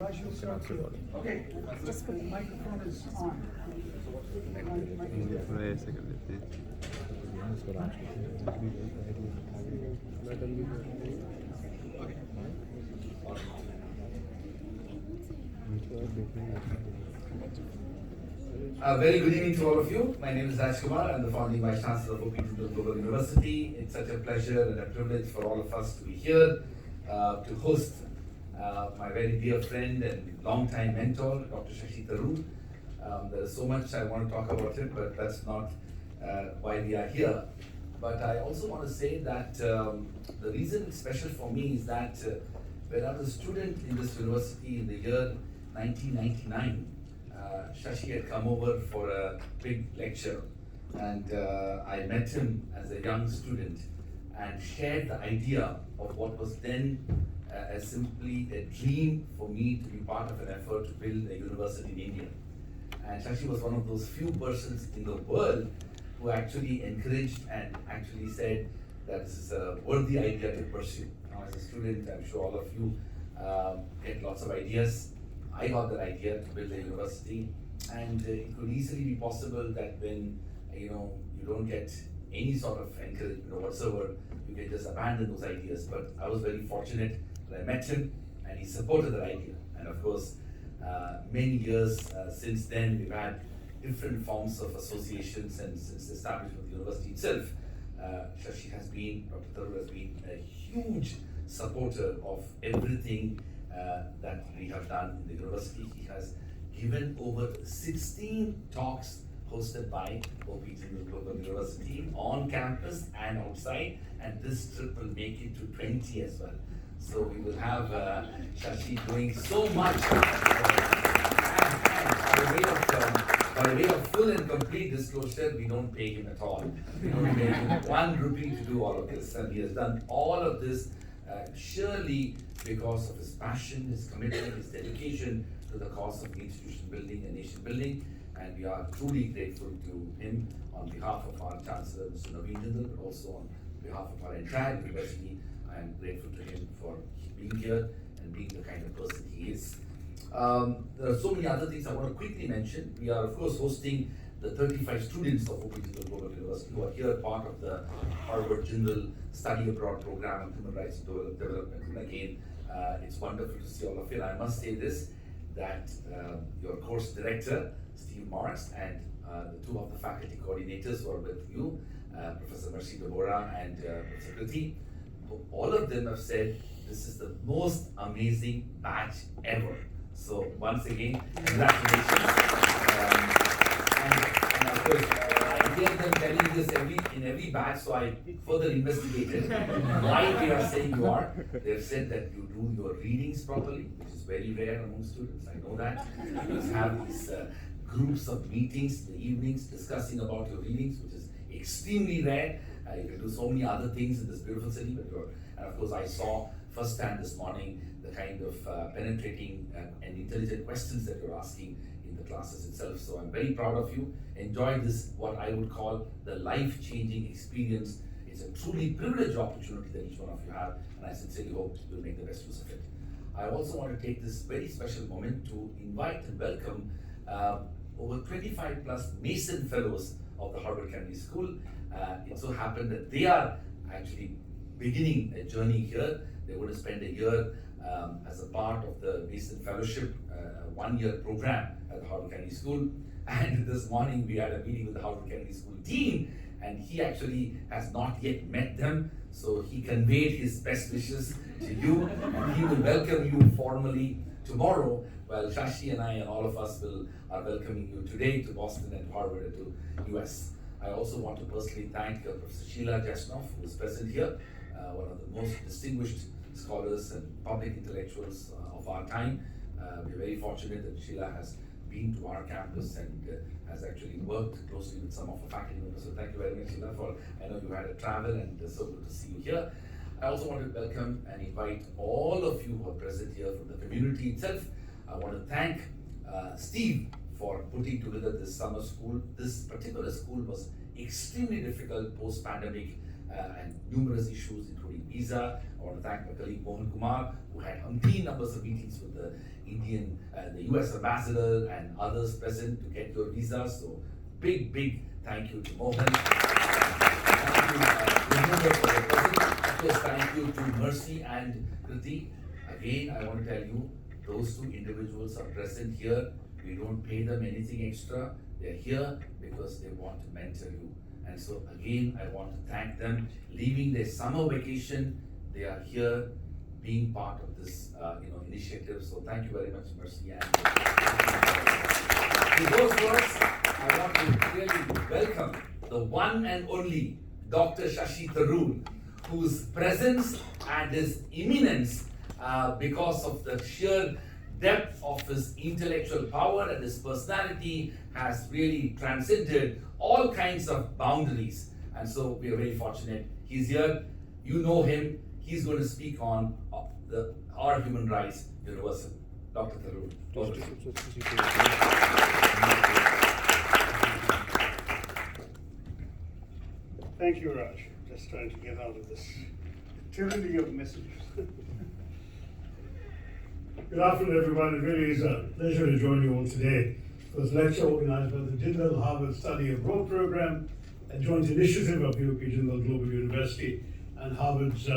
Okay, just put the microphone is on. A very good evening to all of you. My name is Rajkumar. I'm the founding Vice Chancellor of Jindal Global University. It's such a pleasure and a privilege for all of us to be here to host my very dear friend and longtime mentor, Dr. Shashi Tharoor. There is so much I want to talk about him, but that's not why we are here. But I also want to say that the reason it's special for me is that when I was a student in this university in the year 1999, Shashi had come over for a big lecture, and I met him as a young student and shared the idea of what was then as simply a dream for me to be part of an effort to build a university in India. And Shashi was one of those few persons in the world who actually encouraged and actually said that this is a worthy idea to pursue. Now, as a student, I'm sure all of you get lots of ideas. I got that idea to build a university, and it could easily be possible that when you don't get any sort of encouragement or whatsoever, you can just abandon those ideas. But I was very fortunate that I met him, and he supported that idea. And of course, many years since then, we've had different forms of associations, and since the establishment of the university itself, Shashi has been, Dr. Tharoor has been a huge supporter of everything that we have done in the university. He has given over 16 talks hosted by OPT Global University on campus and outside, and this trip will make it to 20 as well. So we will have Shashi doing so much. And by way of full and complete disclosure, we don't pay him at all. We don't pay him 1 rupee to do all of this, and he has done all of this surely because of his passion, his commitment, his dedication to the cause of institution building and nation building. And we are truly grateful to him on behalf of our Chancellor, Mr. Naveen Jindal, but also on behalf of our entire university. I am grateful to him for being here and being the kind of person he is. There are so many other things I want to quickly mention. We are, of course, hosting the 35 students of OPT Global University who are here part of the Harvard Jindal Study Abroad Program on Human Rights Development. And again, it's wonderful to see all of you. And I must say this, that your course director, Steve Marks, and the 2 of the faculty coordinators who are with you, Professor Mercy Deborah and Professor Kriti, all of them have said this is the most amazing batch ever. So once again, congratulations. And of course, I hear them telling this in every batch, so I further investigated why they are saying you are. They've said that you do your readings properly, which is very rare among students. I know that. You just have these groups of meetings in the evenings discussing about your readings, which is extremely rare. You can do so many other things in this beautiful city, but and of course I saw firsthand this morning the kind of penetrating and intelligent questions that you're asking in the classes itself. So I'm very proud of you. Enjoy this, what I would call the life-changing experience. It's a truly privileged opportunity that each one of you have, and I sincerely hope you'll make the best use of it. I also want to take this very special moment to invite and welcome over 25 plus Mason Fellows of the Harvard Kennedy School. It so happened that they are actually beginning a journey here. They're going to spend a year as a part of the Mason Fellowship, 1-year program at the Harvard Kennedy School. And this morning we had a meeting with the Harvard Kennedy School dean, and he actually has not yet met them. So he conveyed his best wishes to you, and he will welcome you formally tomorrow, while Shashi and I and all of us are welcoming you today to Boston and Harvard and to US. I also want to personally thank Professor Sheila Jasnoff, who is present here, one of the most distinguished scholars and public intellectuals of our time. We're very fortunate that Sheila has been to our campus and has actually worked closely with some of our faculty members. So thank you very much, Sheila, I know you had a travel, and so good to see you here. I also want to welcome and invite all of you who are present here from the community itself. I want to thank Steve for putting together this summer school. This particular school was extremely difficult post-pandemic and numerous issues, including visa. I want to thank my colleague Mohan Kumar, who had umpteen numbers of meetings with the the US ambassador and others present to get your visas. So big thank you to Mohan. Thank you, Vijender, for your presence. Of course, thank you to Mercy and Kriti. Again, I want to tell you, those two individuals are present here. We don't pay them anything extra. They're here because they want to mentor you. And so again, I want to thank them. Leaving their summer vacation, they are here being part of this initiative. So thank you very much, Mercy. And with those words, I want to really welcome the one and only Dr. Shashi Tharoor, whose presence and his eminence, because of the sheer depth of his intellectual power and his personality, has really transcended all kinds of boundaries. And so we are very fortunate he's here. You know him. He's going to speak on our human rights universal. Dr. Tharoor. Thank you, Raj. Just trying to get out of this tyranny of messages. Good afternoon, everyone. It really is a pleasure to join you all today for this lecture organized by the Jindal-Harvard Study Abroad Program, a joint initiative of UP Jindal Global University and Harvard's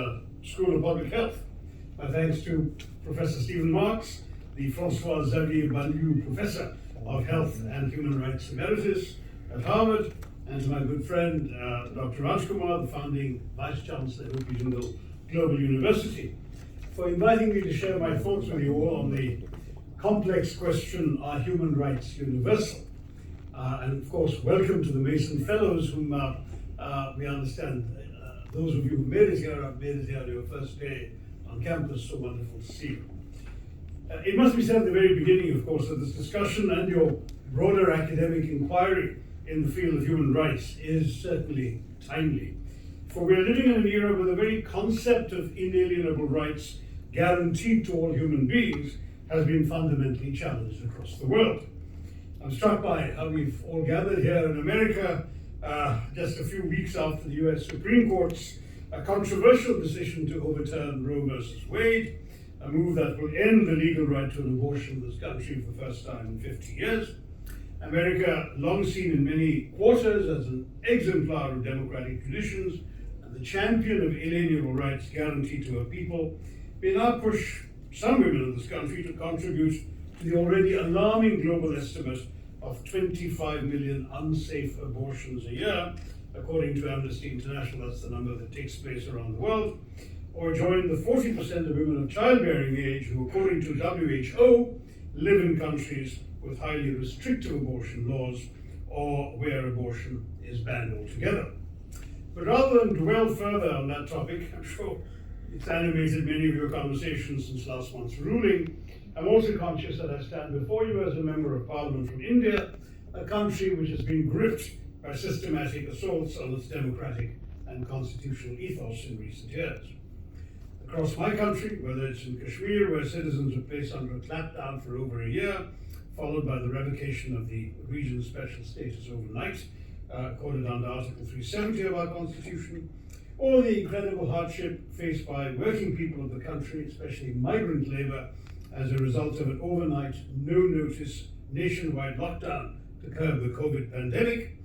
School of Public Health. My thanks to Professor Stephen Marks, the Francois Xavier Baliou Professor of Health and Human Rights Emeritus at Harvard, and to my good friend, Dr. Rajkumar, the founding Vice Chancellor at UP Jindal Global University, for inviting me to share my thoughts with you all on the complex question, are human rights universal? And of course, welcome to the Mason Fellows, whom we understand, those of you who made it here have made it here on your first day on campus. So wonderful to see you. It must be said at the very beginning, of course, that this discussion and your broader academic inquiry in the field of human rights is certainly timely. For we are living in an era where the very concept of inalienable rights guaranteed to all human beings has been fundamentally challenged across the world. I'm struck by how we've all gathered here in America just a few weeks after the US Supreme Court's controversial decision to overturn Roe versus Wade, a move that will end the legal right to an abortion in this country for the first time in 50 years. America, long seen in many quarters as an exemplar of democratic traditions and the champion of inalienable rights guaranteed to her people, may now push some women in this country to contribute to the already alarming global estimate of 25 million unsafe abortions a year, according to Amnesty International. That's the number that takes place around the world. Or join the 40% of women of childbearing age who, according to WHO, live in countries with highly restrictive abortion laws or where abortion is banned altogether. But rather than dwell further on that topic, I'm sure it's animated many of your conversations since last month's ruling, I'm also conscious that I stand before you as a member of Parliament from India, a country which has been gripped by systematic assaults on its democratic and constitutional ethos in recent years. Across my country, whether it's in Kashmir, where citizens were placed under a clampdown for over a year, followed by the revocation of the region's special status overnight, quoted under Article 370 of our Constitution, or the incredible hardship faced by working people of the country, especially migrant labor, as a result of an overnight, no-notice nationwide lockdown to curb the COVID pandemic,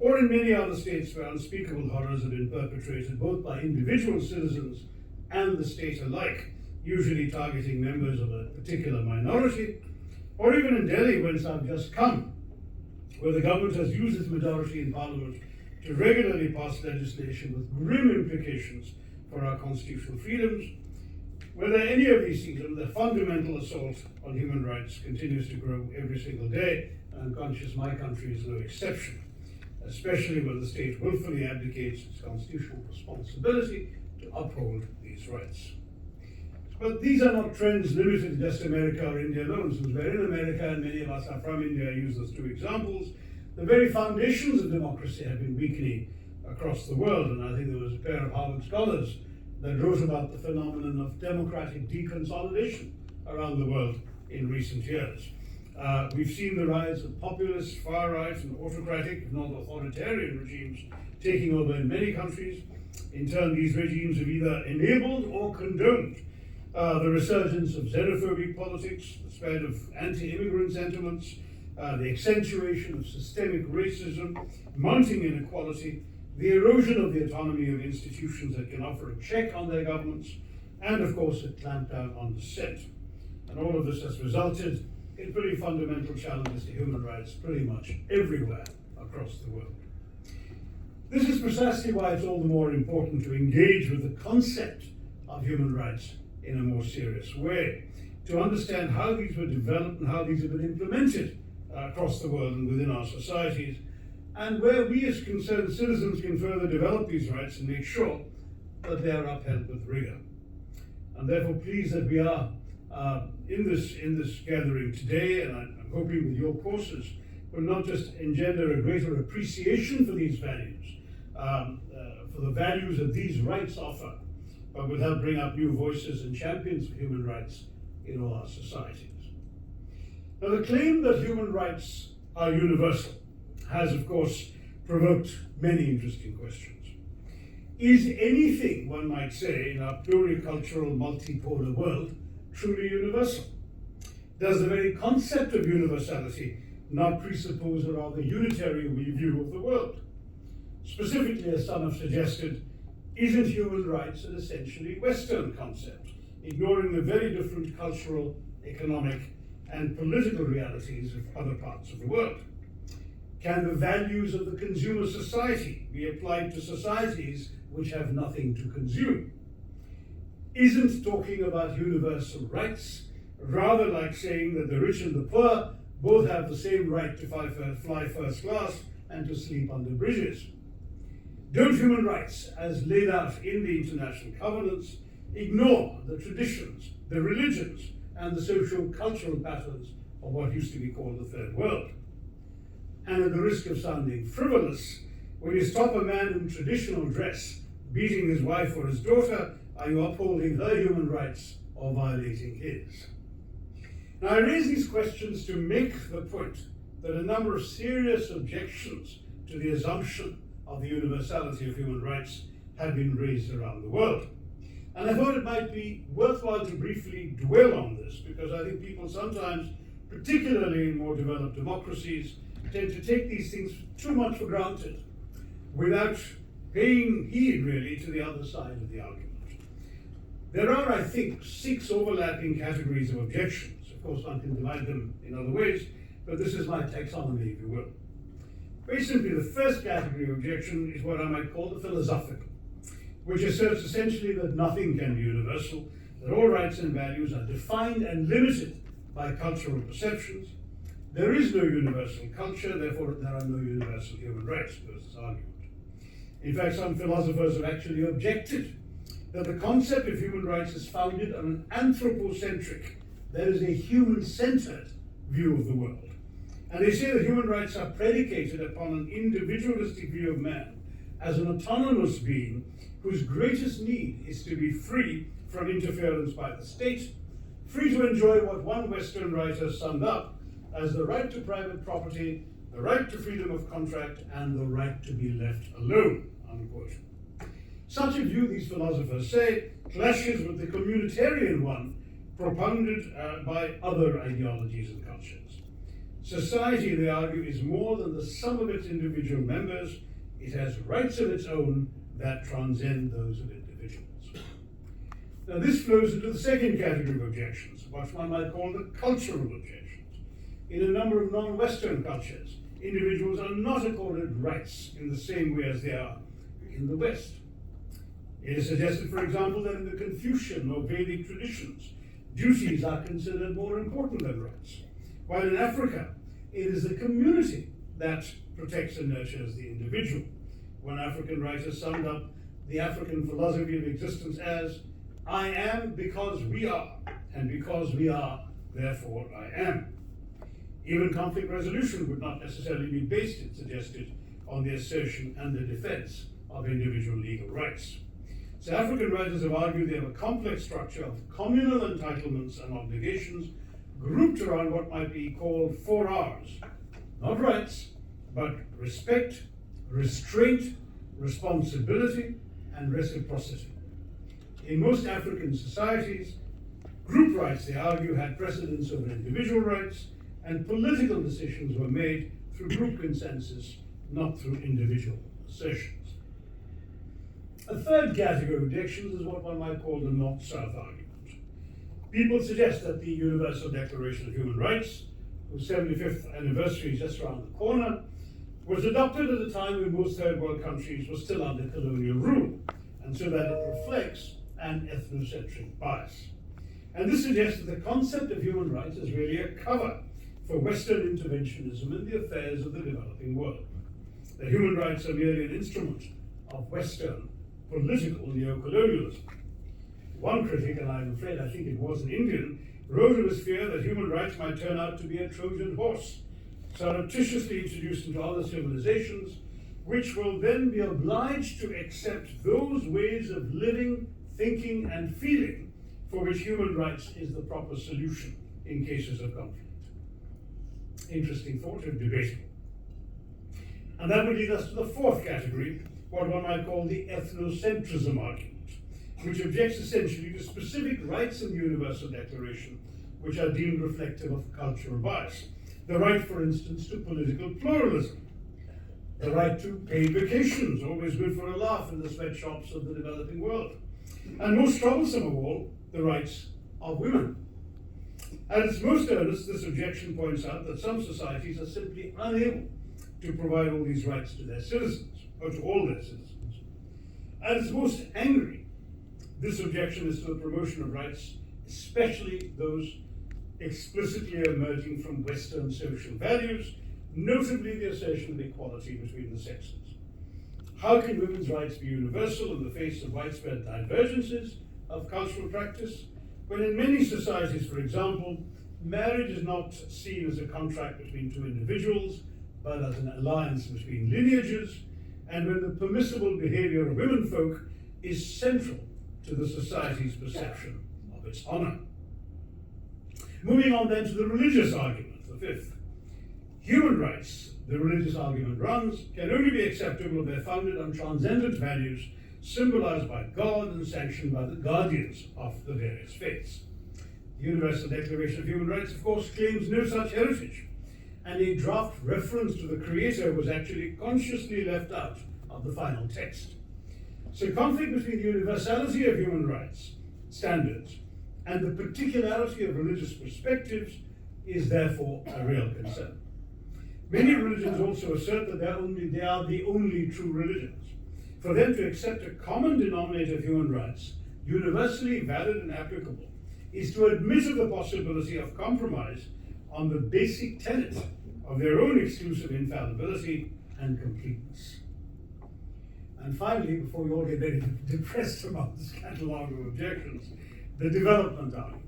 or in many other states where unspeakable horrors have been perpetrated both by individual citizens and the state alike, usually targeting members of a particular minority, or even in Delhi, whence I've just come, where the government has used its majority in Parliament to regularly pass legislation with grim implications for our constitutional freedoms. Whether any of these things, the fundamental assault on human rights continues to grow every single day, and I'm conscious my country is no exception, especially when the state willfully abdicates its constitutional responsibility to uphold these rights. But these are not trends limited to just America or India alone. Since we're in America and many of us are from India, I use those two examples, the very foundations of democracy have been weakening across the world. And I think there was a pair of Harvard scholars that wrote about the phenomenon of democratic deconsolidation around the world in recent years. We've seen the rise of populist, far-right, and autocratic, if not authoritarian regimes taking over in many countries. In turn, these regimes have either enabled or condoned the resurgence of xenophobic politics, the spread of anti-immigrant sentiments, the accentuation of systemic racism, mounting inequality, the erosion of the autonomy of institutions that can offer a check on their governments, and of course a clampdown on dissent. And all of this has resulted in pretty fundamental challenges to human rights pretty much everywhere across the world. This is precisely why it's all the more important to engage with the concept of human rights in a more serious way, to understand how these were developed and how these have been implemented across the world and within our societies, and where we as concerned citizens can further develop these rights and make sure that they are upheld with rigor. I'm therefore pleased that we are in this gathering today, and I'm hoping with your courses will not just engender a greater appreciation for these values, for the values that these rights offer, but will help bring up new voices and champions of human rights in all our societies. Now, the claim that human rights are universal has, of course, provoked many interesting questions. Is anything, one might say, in our pluricultural, multipolar world truly universal? Does the very concept of universality not presuppose a rather unitary view of the world? Specifically, as some have suggested, isn't human rights an essentially Western concept, ignoring the very different cultural, economic, and political realities of other parts of the world? Can the values of the consumer society be applied to societies which have nothing to consume? Isn't talking about universal rights rather like saying that the rich and the poor both have the same right to fly first class and to sleep under bridges? Don't human rights, as laid out in the international covenants, ignore the traditions, the religions, and the social cultural patterns of what used to be called the Third World? And at the risk of sounding frivolous, when you stop a man in traditional dress beating his wife or his daughter, are you upholding her human rights or violating his? Now, I raise these questions to make the point that a number of serious objections to the assumption of the universality of human rights have been raised around the world. And I thought it might be worthwhile to briefly dwell on this, because I think people sometimes, particularly in more developed democracies, tend to take these things too much for granted without paying heed really to the other side of the argument. There are, I think, 6 overlapping categories of objections. Of course, one can divide them in other ways, but this is my taxonomy, if you will. Very simply, the first category of objection is what I might call the philosophical, which asserts essentially that nothing can be universal, that all rights and values are defined and limited by cultural perceptions. There is no universal culture, therefore there are no universal human rights, goes this argument. In fact, some philosophers have actually objected that the concept of human rights is founded on an anthropocentric, that is a human-centered view of the world. And they say that human rights are predicated upon an individualistic view of man as an autonomous being whose greatest need is to be free from interference by the state, free to enjoy what one Western writer summed up as the right to private property, the right to freedom of contract, and the right to be left alone, unquote. Such a view, these philosophers say, clashes with the communitarian one propounded by other ideologies and cultures. Society, they argue, is more than the sum of its individual members. It has rights of its own that transcend those of individuals. Now, this flows into the second category of objections, what one might call the cultural objections. In a number of non-Western cultures, individuals are not accorded rights in the same way as they are in the West. It is suggested, for example, that in the Confucian or Vedic traditions, duties are considered more important than rights, while in Africa, it is the community that protects and nurtures the individual. One African writer summed up the African philosophy of existence as, I am because we are, and because we are, therefore I am. Even conflict resolution would not necessarily be based, it suggested, on the assertion and the defense of individual legal rights. So African writers have argued they have a complex structure of communal entitlements and obligations grouped around what might be called 4 R's. Not rights, but respect, restraint, responsibility, and reciprocity. In most African societies, group rights, they argue, had precedence over individual rights, and political decisions were made through group consensus, not through individual assertions. A third category of objections is what one might call the North-South argument. People suggest that the Universal Declaration of Human Rights, whose 75th anniversary is just around the corner, was adopted at a time when most third world countries were still under colonial rule, and so that it reflects an ethnocentric bias. And this suggests that the concept of human rights is really a cover for Western interventionism in the affairs of the developing world. That human rights are merely an instrument of Western political neocolonialism. One critic, and I'm afraid I think it was an Indian, wrote of his fear that human rights might turn out to be a Trojan horse, surreptitiously introduced into other civilizations, which will then be obliged to accept those ways of living, thinking, and feeling for which human rights is the proper solution in cases of conflict. Interesting thought and debatable. And that would lead us to the fourth category, what one might call the ethnocentrism argument, which objects essentially to specific rights in the Universal Declaration which are deemed reflective of cultural bias. The right, for instance, to political pluralism. The right to paid vacations, always good for a laugh in the sweatshops of the developing world. And most troublesome of all, the rights of women. At its most earnest, this objection points out that some societies are simply unable to provide all these rights to their citizens, or to all their citizens. At its most angry, this objection is to the promotion of rights, especially those explicitly emerging from Western social values, notably the assertion of equality between the sexes. How can women's rights be universal in the face of widespread divergences of cultural practice, when in many societies, for example, marriage is not seen as a contract between two individuals, but as an alliance between lineages, and when the permissible behavior of womenfolk is central to the society's perception of its honor? Moving on then to the religious argument, the fifth. Human rights, the religious argument runs, can only be acceptable if they're founded on transcendent values symbolized by God and sanctioned by the guardians of the various faiths. The Universal Declaration of Human Rights, of course, claims no such heritage, and a draft reference to the Creator was actually consciously left out of the final text. So conflict between the universality of human rights standards and the particularity of religious perspectives is therefore a real concern. Many religions also assert that they are the only true religions. For them to accept a common denominator of human rights, universally valid and applicable, is to admit of the possibility of compromise on the basic tenet of their own exclusive infallibility and completeness. And finally, before we all get very depressed about this catalogue of objections, the development argument.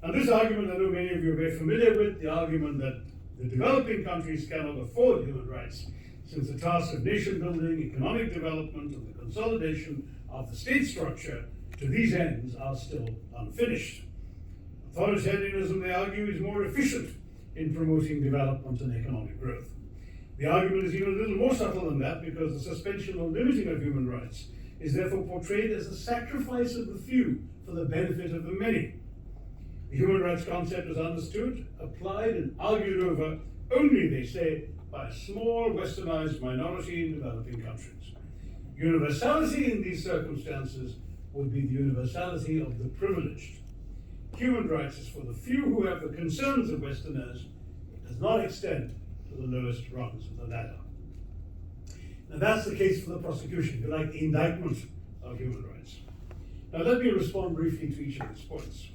And this argument, I know many of you are very familiar with, the argument that the developing countries cannot afford human rights, since the tasks of nation building, economic development, and the consolidation of the state structure to these ends are still unfinished. Authoritarianism, they argue, is more efficient in promoting development and economic growth. The argument is even a little more subtle than that, because the suspension or limiting of human rights is therefore portrayed as a sacrifice of the few for the benefit of the many. The human rights concept is understood, applied, and argued over only, they say, by a small westernized minority in developing countries. Universality in these circumstances would be the universality of the privileged. Human rights is for the few who have the concerns of Westerners. It does not extend to the lowest rungs of the ladder. Now that's the case for the prosecution, if you like, the indictment of human rights. Now let me respond briefly to each of these points.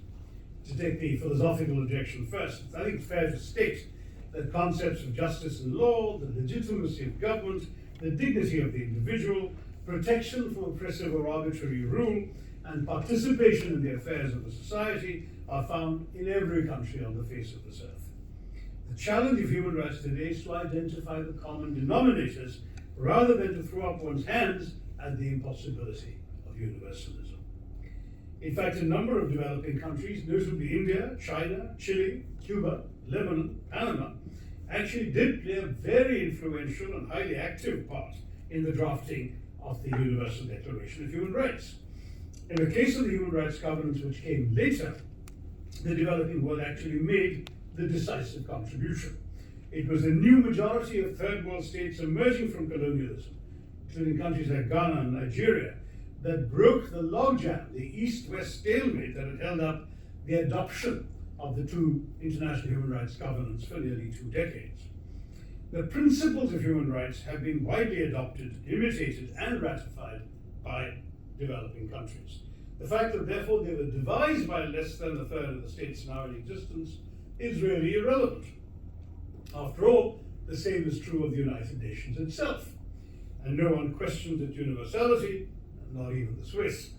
To take the philosophical objection first, I think it's fair to state that concepts of justice and law, the legitimacy of government, the dignity of the individual, protection from oppressive or arbitrary rule, and participation in the affairs of the society are found in every country on the face of this earth. The challenge of human rights today is to identify the common denominators rather than to throw up one's hands at the impossibility of universalism. In fact, a number of developing countries, notably India, China, Chile, Cuba, Lebanon, Panama, actually did play a very influential and highly active part in the drafting of the Universal Declaration of Human Rights. In the case of the Human Rights Covenant, which came later, the developing world actually made the decisive contribution. It was a new majority of third world states emerging from colonialism, including countries like Ghana and Nigeria, that broke the logjam, the East-West stalemate that had held up the adoption of the two international human rights covenants for nearly 2 decades. The principles of human rights have been widely adopted, imitated, and ratified by developing countries. The fact that therefore they were devised by less than a third of the states now in existence is really irrelevant. After all, the same is true of the United Nations itself, and no one questioned its universality, not even the Swiss.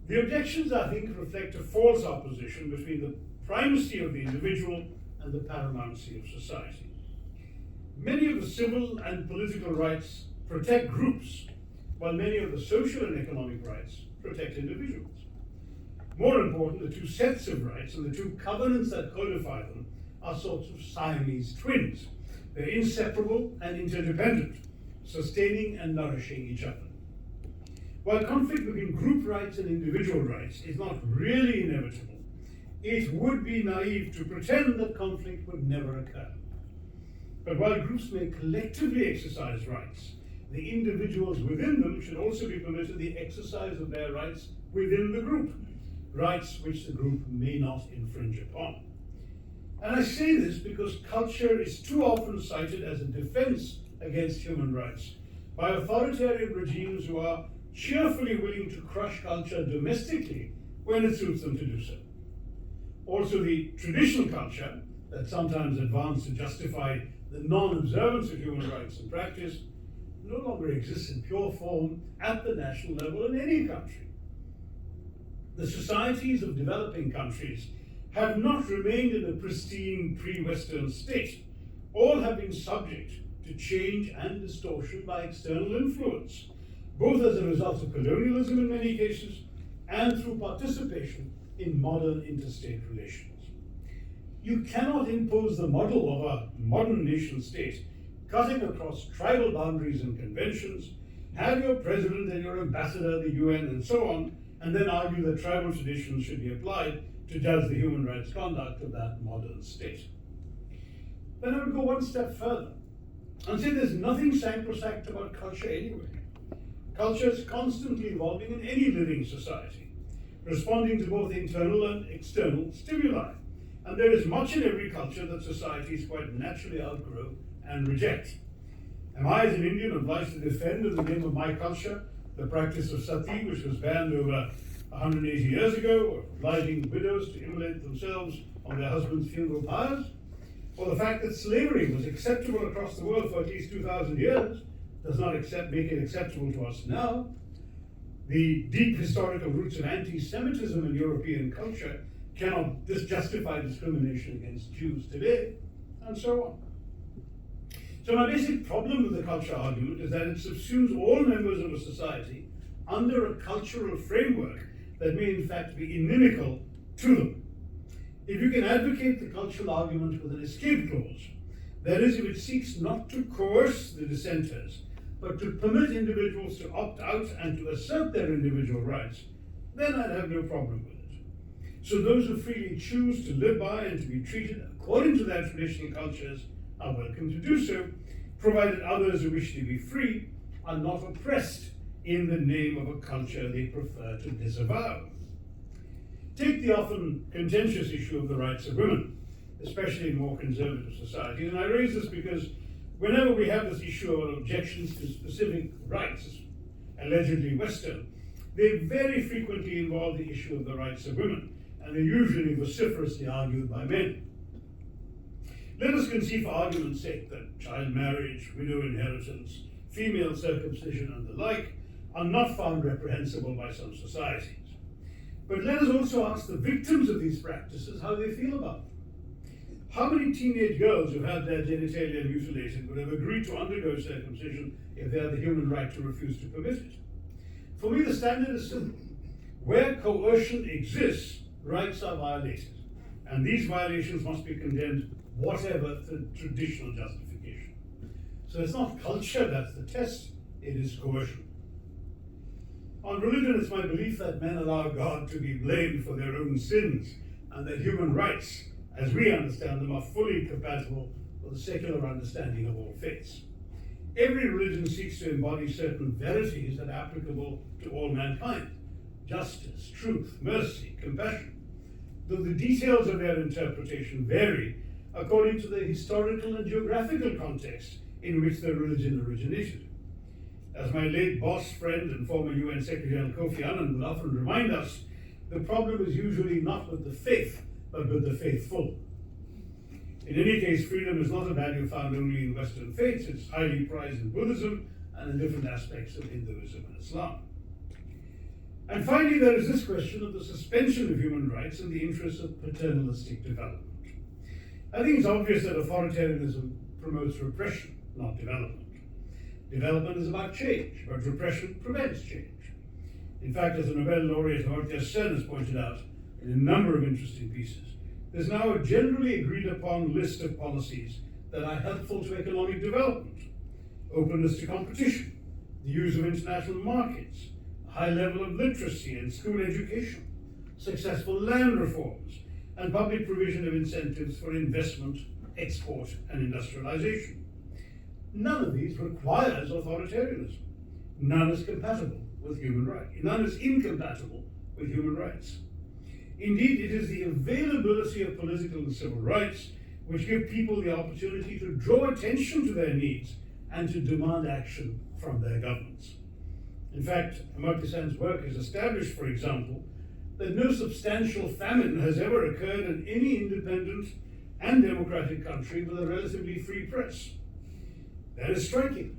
The objections, I think, reflect a false opposition between the primacy of the individual and the paramountcy of society. Many of the civil and political rights protect groups, while many of the social and economic rights protect individuals. More important, the two sets of rights and the two covenants that codify them are sorts of Siamese twins. They're inseparable and interdependent, sustaining and nourishing each other. While conflict between group rights and individual rights is not really inevitable, it would be naive to pretend that conflict would never occur. But while groups may collectively exercise rights, the individuals within them should also be permitted the exercise of their rights within the group, rights which the group may not infringe upon. And I say this because culture is too often cited as a defense against human rights by authoritarian regimes who are cheerfully willing to crush culture domestically when it suits them to do so. Also, the traditional culture that sometimes advanced to justify the non-observance of human rights in practice no longer exists in pure form at the national level in any country. The societies of developing countries have not remained in a pristine pre-Western state. All have been subject to change and distortion by external influence, both as a result of colonialism in many cases and through participation in modern interstate relations. You cannot impose the model of a modern nation state, cutting across tribal boundaries and conventions, have your president and your ambassador, the UN, and so on, and then argue that tribal traditions should be applied to judge the human rights conduct of that modern state. Then I would go one step further and say there's nothing sacrosanct about culture anyway. Culture is constantly evolving in any living society, responding to both internal and external stimuli. And there is much in every culture that societies quite naturally outgrow and reject. Am I, as an Indian, obliged to defend in the name of my culture the practice of sati, which was banned over 180 years ago, or obliging widows to immolate themselves on their husband's funeral pyres? Or the fact that slavery was acceptable across the world for at least 2,000 years does not make it acceptable to us now? The deep historical roots of anti-Semitism in European culture cannot justify discrimination against Jews today, and so on. So my basic problem with the culture argument is that it subsumes all members of a society under a cultural framework that may in fact be inimical to them. If you can advocate the cultural argument with an escape clause, that is, if it seeks not to coerce the dissenters, but to permit individuals to opt out and to assert their individual rights, then I'd have no problem with it. So those who freely choose to live by and to be treated according to their traditional cultures are welcome to do so, provided others who wish to be free are not oppressed in the name of a culture they prefer to disavow. Take the often contentious issue of the rights of women, especially in more conservative societies. And I raise this because whenever we have this issue of objections to specific rights, allegedly Western, they very frequently involve the issue of the rights of women, and they're usually vociferously argued by men. Let us concede for argument's sake that child marriage, widow inheritance, female circumcision, and the like are not found reprehensible by some societies. But let us also ask the victims of these practices how they feel about them. How many teenage girls who had their genitalia mutilated would have agreed to undergo circumcision if they had the human right to refuse to permit it? For me, the standard is simple. Where coercion exists, rights are violated, and these violations must be condemned, whatever the traditional justification. So it's not culture that's the test, it is coercion. On religion, it's my belief that men allow God to be blamed for their own sins, and that human rights, as we understand them, are fully compatible with the secular understanding of all faiths. Every religion seeks to embody certain verities that are applicable to all mankind: justice, truth, mercy, compassion, though the details of their interpretation vary according to the historical and geographical context in which the religion originated. As my late boss, friend, and former UN Secretary General Kofi Annan would often remind us, the problem is usually not with the faith, but with the faithful. In any case, freedom is not a value found only in Western faiths. It's highly prized in Buddhism and in different aspects of Hinduism and Islam. And finally, there is this question of the suspension of human rights in the interest of paternalistic development. I think it's obvious that authoritarianism promotes repression, not development. Development is about change, but repression prevents change. In fact, as the Nobel laureate Amartya Sen has pointed out in a number of interesting pieces, there's now a generally agreed upon list of policies that are helpful to economic development: openness to competition, the use of international markets, a high level of literacy and school education, successful land reforms, and public provision of incentives for investment, export, and industrialization. None of these requires authoritarianism. None is compatible with human rights. None is incompatible with human rights. Indeed, it is the availability of political and civil rights which give people the opportunity to draw attention to their needs and to demand action from their governments. In fact, Amartya Sen's work has established, for example, that no substantial famine has ever occurred in any independent and democratic country with a relatively free press. That is striking,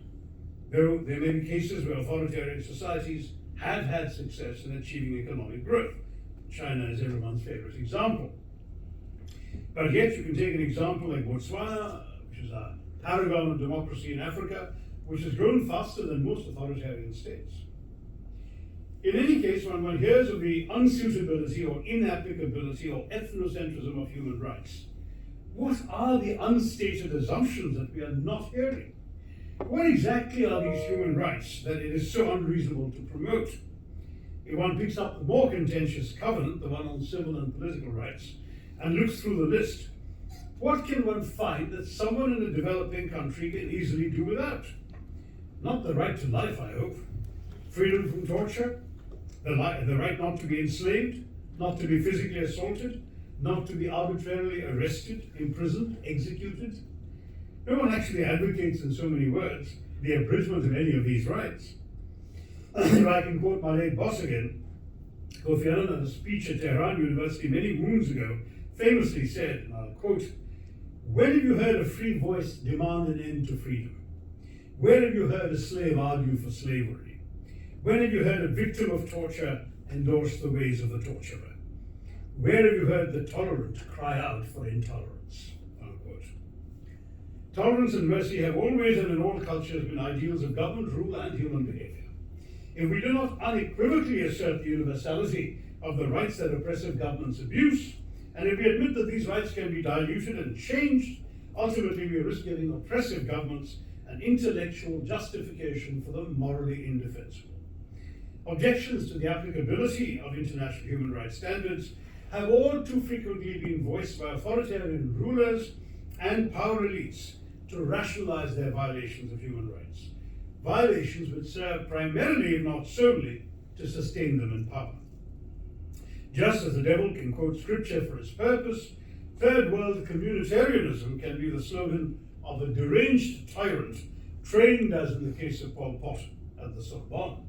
though there may be cases where authoritarian societies have had success in achieving economic growth. China is everyone's favorite example. But yet you can take an example like Botswana, which is a paragon of democracy in Africa, which has grown faster than most authoritarian states. In any case, when one hears of the unsuitability or inapplicability or ethnocentrism of human rights, what are the unstated assumptions that we are not hearing? What exactly are these human rights that it is so unreasonable to promote? If one picks up the more contentious covenant, the one on civil and political rights, and looks through the list, what can one find that someone in a developing country can easily do without? Not the right to life, I hope. Freedom from torture, the right not to be enslaved, not to be physically assaulted, not to be arbitrarily arrested, imprisoned, executed. No one actually advocates in so many words the abridgment of any of these rights. If I can quote my late boss again, Kofi Annan, at a speech at Tehran University many moons ago, famously said, and I'll quote, "When have you heard a free voice demand an end to freedom? Where have you heard a slave argue for slavery? When have you heard a victim of torture endorse the ways of the torturer? Where have you heard the tolerant cry out for intolerance?" Unquote. Tolerance and mercy have always and in all cultures been ideals of government, rule, and human behavior. If we do not unequivocally assert the universality of the rights that oppressive governments abuse, and if we admit that these rights can be diluted and changed, ultimately we risk giving oppressive governments an intellectual justification for the morally indefensible. Objections to the applicability of international human rights standards have all too frequently been voiced by authoritarian rulers and power elites to rationalize their violations of human rights. Violations which serve primarily, if not solely, to sustain them in power. Just as the devil can quote scripture for its purpose, third world communitarianism can be the slogan of a deranged tyrant trained, as in the case of Pol Pot, at the Sorbonne.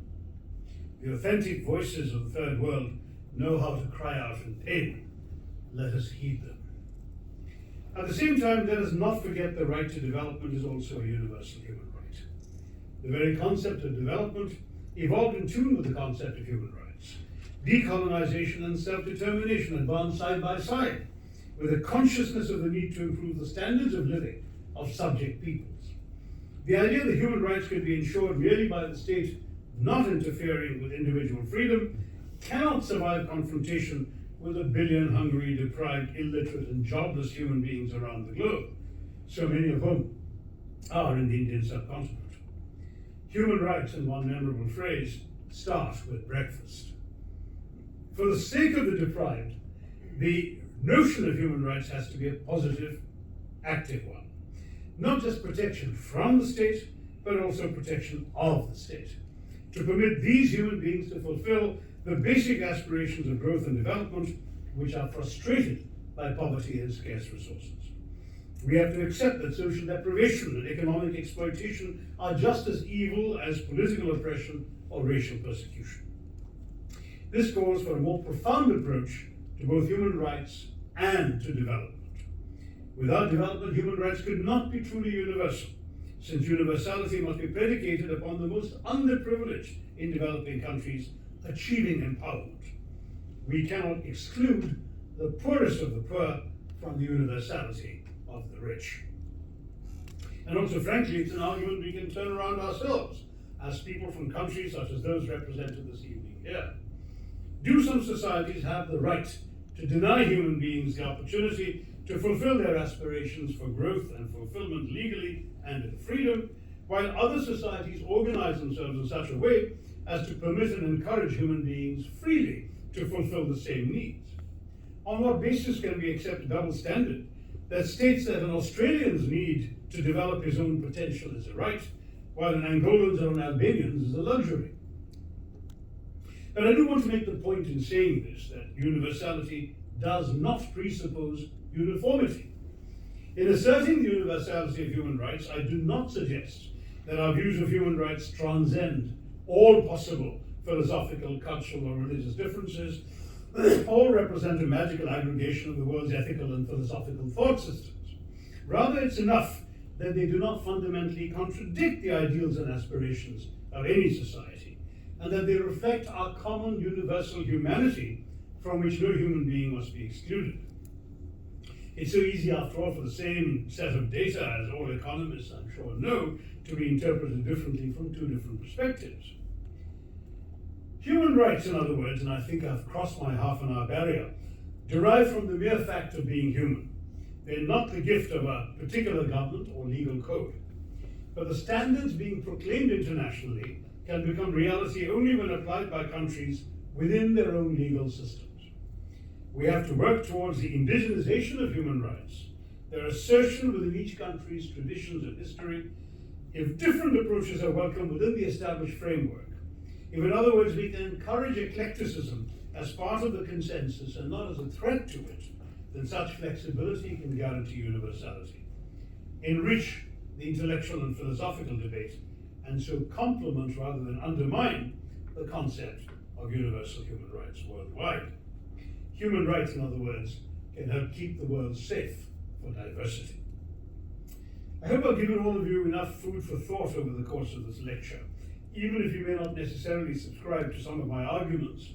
The authentic voices of the third world know how to cry out in pain. Let us heed them. At the same time, let us not forget the right to development is also a universal human right. The very concept of development evolved in tune with the concept of human rights. Decolonization and self-determination advance side by side with a consciousness of the need to improve the standards of living of subject peoples. The idea that human rights can be ensured merely by the state not interfering with individual freedom cannot survive confrontation with a billion hungry, deprived, illiterate, and jobless human beings around the globe, so many of whom are in the Indian subcontinent. Human rights, in one memorable phrase, start with breakfast. For the sake of the deprived, the notion of human rights has to be a positive, active one. Not just protection from the state, but also protection of the state, to permit these human beings to fulfill the basic aspirations of growth and development, which are frustrated by poverty and scarce resources. We have to accept that social deprivation and economic exploitation are just as evil as political oppression or racial persecution. This calls for a more profound approach to both human rights and to development. Without development, human rights could not be truly universal, since universality must be predicated upon the most underprivileged in developing countries achieving empowerment. We cannot exclude the poorest of the poor from the universality of the rich. And also, frankly, it's an argument we can turn around ourselves as people from countries such as those represented this evening here. Do some societies have the right to deny human beings the opportunity to fulfill their aspirations for growth and fulfillment legally and in freedom, while other societies organize themselves in such a way as to permit and encourage human beings freely to fulfill the same needs? On what basis can we accept a double standard that states that an Australian's need to develop his own potential is a right, while an Angolan's or an Albanian's is a luxury? But I do want to make the point in saying this, that universality does not presuppose uniformity. In asserting the universality of human rights, I do not suggest that our views of human rights transcend all possible philosophical, cultural, or religious differences, or represent a magical aggregation of the world's ethical and philosophical thought systems. Rather, it's enough that they do not fundamentally contradict the ideals and aspirations of any society, and that they reflect our common universal humanity from which no human being must be excluded. It's so easy, after all, for the same set of data, as all economists, I'm sure, know, to be interpreted differently from two different perspectives. Human rights, in other words, and I think I've crossed my half-an-hour barrier, derive from the mere fact of being human. They're not the gift of a particular government or legal code. But the standards being proclaimed internationally can become reality only when applied by countries within their own legal systems. We have to work towards the indigenization of human rights, their assertion within each country's traditions and history, if different approaches are welcome within the established framework. If, in other words, we can encourage eclecticism as part of the consensus and not as a threat to it, then such flexibility can guarantee universality, enrich the intellectual and philosophical debate, and so complement rather than undermine the concept of universal human rights worldwide. Human rights, in other words, can help keep the world safe for diversity. I hope I've given all of you enough food for thought over the course of this lecture, even if you may not necessarily subscribe to some of my arguments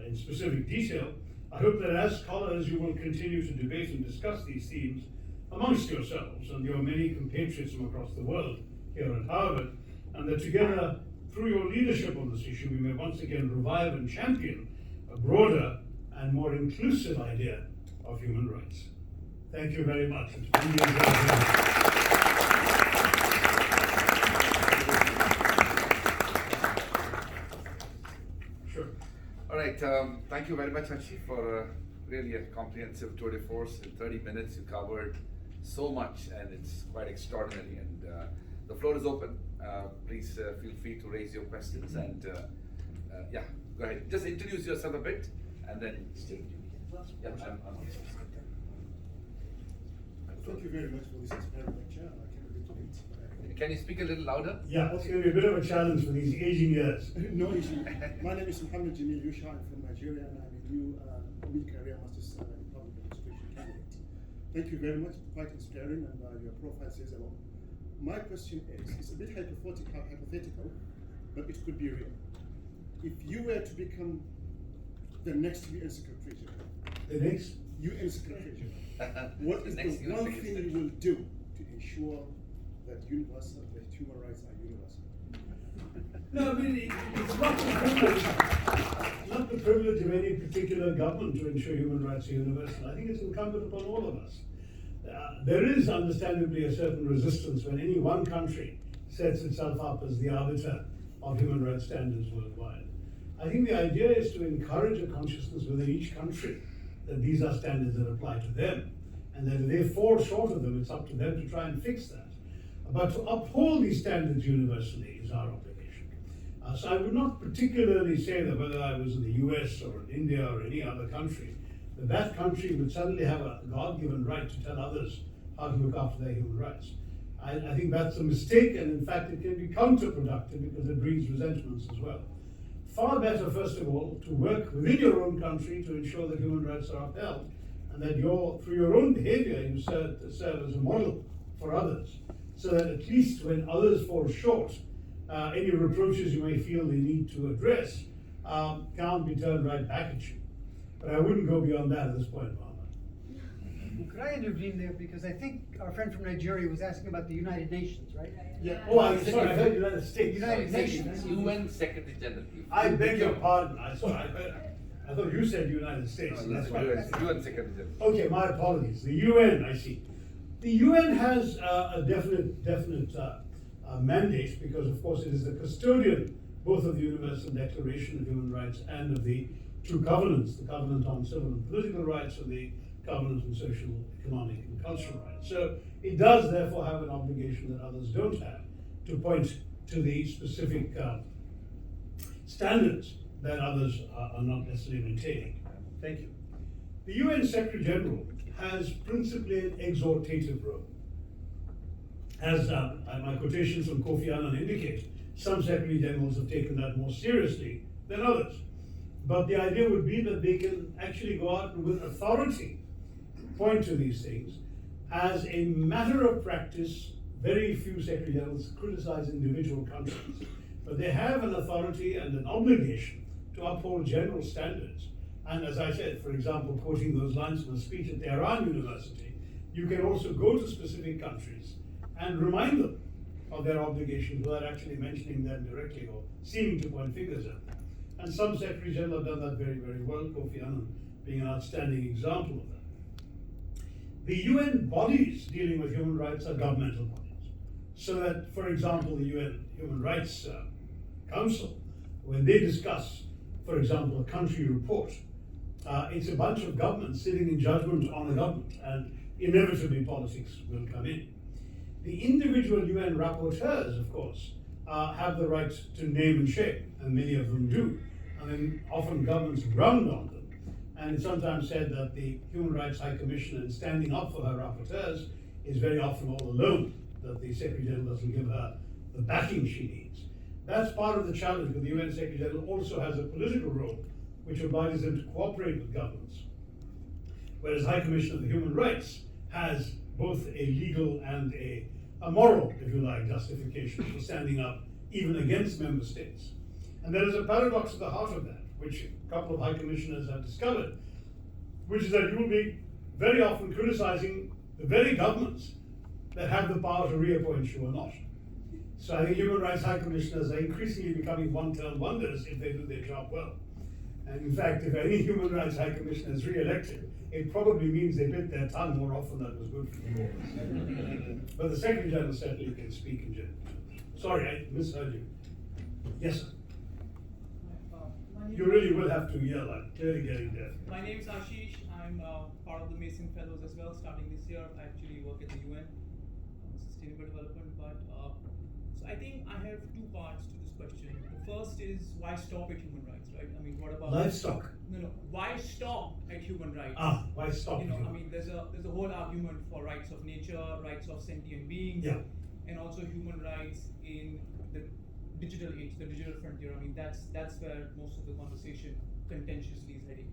in specific detail. I hope that as scholars you will continue to debate and discuss these themes amongst yourselves and your many compatriots from across the world here at Harvard, and that together, through your leadership on this issue, we may once again revive and champion a broader and more inclusive idea of human rights. Thank you very much. It's been really enjoyable. All right, thank you very much, Shashi, for really a comprehensive tour de force. In 30 minutes, you covered so much, and it's quite extraordinary. And the floor is open. Please feel free to raise your questions. And yeah, go ahead. Just introduce yourself a bit, and then stay. Yeah, I'm on. Thank you very much for this inspiring lecture. I came a bit late. Can you speak a little louder? Yeah, it's going to be a bit of a challenge for these aging years. No issue. My name is Mohammed Jamil Yusha. I'm from Nigeria, and I'm a new mid-career master's in public administration candidate. Thank you very much. Quite inspiring, and your profile says a lot. My question is, it's a bit hypothetical, but it could be real. If you were to become the next UN Secretary General, The next? UN Secretary General, what is the one thing you will do to ensure that human rights are universal? No, I mean, it's not the privilege of any particular government to ensure human rights are universal. I think it's incumbent upon all of us. There is understandably a certain resistance when any one country sets itself up as the arbiter of human rights standards worldwide. I think the idea is to encourage a consciousness within each country that these are standards that apply to them, and that if they fall short of them, it's up to them to try and fix that. But to uphold these standards universally is our obligation. So I would not particularly say that whether I was in the US or in India or any other country, that country would suddenly have a God-given right to tell others how to look after their human rights. I think that's a mistake, and in fact it can be counterproductive because it breeds resentments as well. Far better, first of all, to work within your own country to ensure that human rights are upheld, and that through your own behavior you serve as a model for others, so that at least when others fall short, any reproaches you may feel they need to address can't be turned right back at you. But I wouldn't go beyond that at this point, Mohammed. Could I intervene there, because I think our friend from Nigeria was asking about the United Nations, right? Yeah. Oh, I'm sorry, I heard United States. United Nations. UN Secretary General. I beg your pardon. I thought you said United States. No, That's why. UN Secretary General. Okay, my apologies. The UN, I see. The UN has a definite mandate because, of course, it is the custodian both of the Universal Declaration of Human Rights and of the two covenants, the Covenant on Civil and Political Rights and the Covenant on Social, Economic and Cultural Rights. So it does therefore have an obligation that others don't have to point to the specific standards that others are not necessarily maintaining. Thank you. The UN Secretary General has principally an exhortative role. As my quotations from Kofi Annan indicate, some Secretary Generals have taken that more seriously than others. But the idea would be that they can actually go out and with authority point to these things. As a matter of practice, very few Secretary Generals criticize individual countries, but they have an authority and an obligation to uphold general standards. And as I said, for example, quoting those lines from a speech at Tehran University, you can also go to specific countries and remind them of their obligations without actually mentioning them directly or seeming to point fingers at them. And some Secretary General have done that very, very well, Kofi Annan being an outstanding example of that. The UN bodies dealing with human rights are governmental bodies. So that, for example, the UN Human Rights Council, when they discuss, for example, a country report, it's a bunch of governments sitting in judgment on a government, and inevitably politics will come in. The individual UN rapporteurs, of course, have the right to name and shame, and many of them do. I mean, often governments round on them. And it's sometimes said that the Human Rights High Commissioner, in standing up for her rapporteurs, is very often all alone, that the Secretary General doesn't give her the backing she needs. That's part of the challenge, but the UN Secretary General also has a political role, which obliges them to cooperate with governments. Whereas High Commissioner of the Human Rights has both a legal and a moral, if you like, justification for standing up even against member states. And there is a paradox at the heart of that, which a couple of high commissioners have discovered, which is that you will be very often criticizing the very governments that have the power to reappoint you or not. So I think human rights high commissioners are increasingly becoming one-term wonders if they do their job well. And in fact, if any human rights high commissioner is re-elected, it probably means they bit their tongue more often than was good for them. But the Secretary General certainly can speak in general. Sorry, I misheard you. Yes, sir. You really will have to yell. I'm clearly getting deaf. My name is Shashi. I'm part of the Mason Fellows as well, starting this year. I actually work at the UN, Sustainable Development. But so I think I have two parts to this question. The first is why stop at human rights, right? I mean, what about livestock? No. Why stop at human rights? Why stop? You know, I mean, there's a whole argument for rights of nature, rights of sentient beings, and also human rights in the digital age, the digital frontier. I mean, that's where most of the conversation contentiously is heading.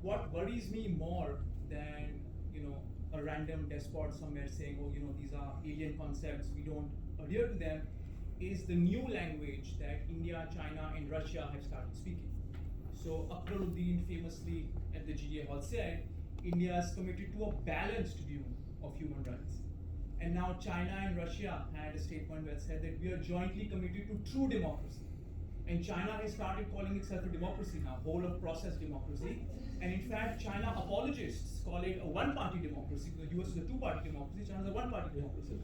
What worries me more than, you know, a random despot somewhere saying, oh, you know, these are alien concepts, we don't adhere to them, is the new language that India, China, and Russia have started speaking. So Akbaruddin famously at the GDA Hall said, India is committed to a balanced view of human rights. And now China and Russia had a statement that said that we are jointly committed to true democracy. And China has started calling itself a democracy now, whole of process democracy. And in fact, China apologists call it a one-party democracy. The US is a two-party democracy, China is a one-party democracy.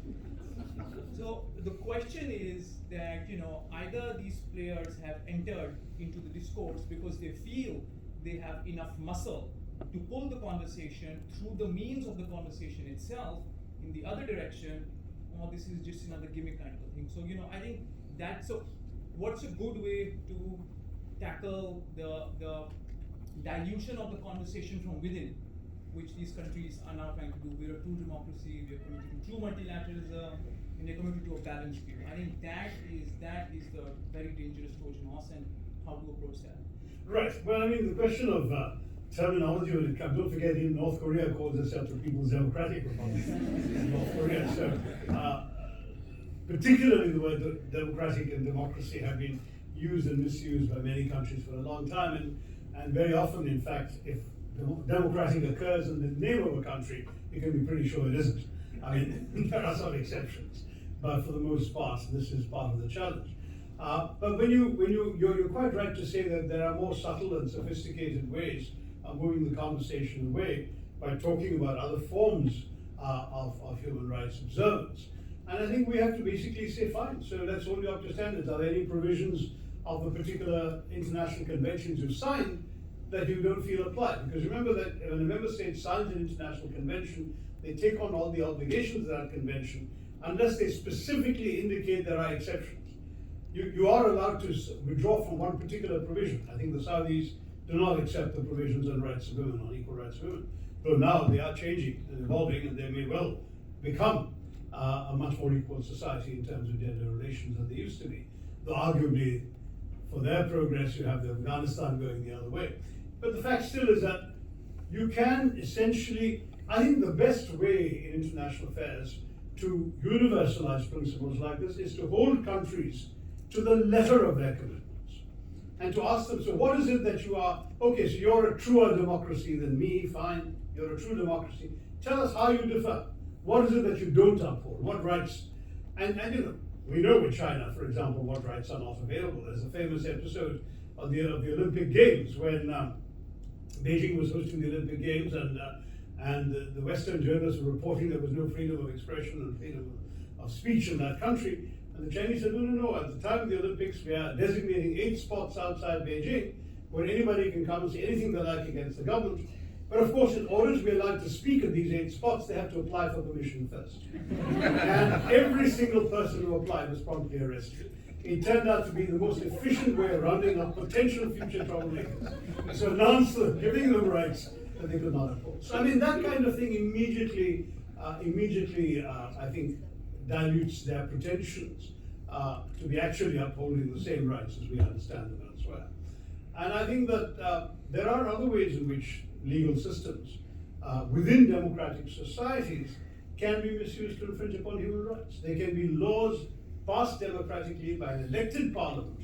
So the question is that, either these players have entered into the discourse because they feel they have enough muscle to pull the conversation through the means of the conversation itself in the other direction, or this is just another gimmick kind of a thing. So, I think that's what's a good way to tackle the dilution of the conversation from within, which these countries are now trying to do. We're a true democracy, we're committed to true multilateralism, and they're committed to a balanced view. I think that is the very dangerous Trojan horse, and how to approach that. Right. Well, I mean, the question of terminology when it comes, don't forget, even North Korea calls itself the People's Democratic Republic of North Korea. So, particularly the word democratic and democracy have been used and misused by many countries for a long time, and very often, in fact, if democratic occurs in the name of a country, you can be pretty sure it isn't. I mean, there are some exceptions, but for the most part, this is part of the challenge. But when you're quite right to say that there are more subtle and sophisticated ways of moving the conversation away by talking about other forms of human rights observance. And I think we have to basically say, fine, so let's hold you up to standards. Are there any provisions of the particular international conventions you've signed that you don't feel apply? Because remember that when a member state signs an international convention, they take on all the obligations of that convention unless they specifically indicate there are exceptions. You are allowed to withdraw from one particular provision. I think the Saudis do not accept the provisions on rights of women, on equal rights of women. Though now they are changing and evolving, and they may well become a much more equal society in terms of gender relations than they used to be. Though arguably, for their progress, you have the Afghanistan going the other way. But the fact still is that you can essentially, I think the best way in international affairs to universalize principles like this is to hold countries to the letter of their commitments and to ask them, so what is it that you are, okay, so you're a truer democracy than me, fine, you're a true democracy. Tell us how you differ. What is it that you don't uphold? What rights? And we know with China, for example, what rights are not available. There's a famous episode of the Olympic Games when Beijing was hosting the Olympic Games, and the Western journalists were reporting there was no freedom of expression and freedom of speech in that country. And the Chinese said, no, at the time of the Olympics, we are designating 8 spots outside Beijing where anybody can come and say anything they like against the government. But of course, in order to be allowed to speak at these 8 spots, they have to apply for permission first. And every single person who applied was promptly arrested. It turned out to be the most efficient way of rounding up potential future troublemakers. So announced them, giving them rights that they could not uphold. So I mean, that kind of thing immediately, I think, dilutes their pretensions to be actually upholding the same rights as we understand them elsewhere. And I think that there are other ways in which legal systems within democratic societies can be misused to infringe upon human rights. They can be laws passed democratically by an elected parliament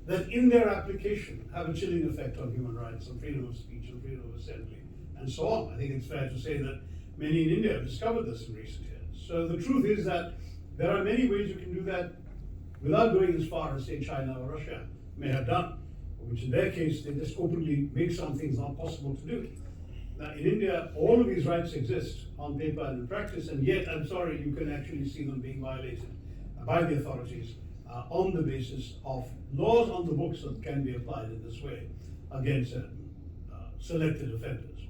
that in their application have a chilling effect on human rights, on freedom of speech, on freedom of assembly, and so on. I think it's fair to say that many in India have discovered this in recent years. So the truth is that there are many ways you can do that without going as far as, say, China or Russia may have done, which in their case, they just openly make some things not possible to do. Now, in India, all of these rights exist on paper and in practice, and yet, I'm sorry, you can actually see them being violated by the authorities on the basis of laws on the books that can be applied in this way against selected offenders.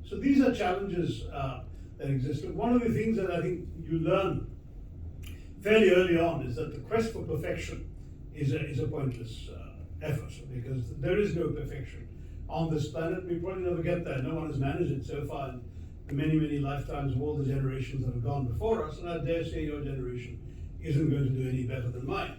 So these are challenges that exist. But one of the things that I think you learn fairly early on is that the quest for perfection is a pointless effort, because there is no perfection on this planet. We probably never get there. No one has managed it so far in the many, many lifetimes of all the generations that have gone before us, and I dare say your generation isn't going to do any better than mine.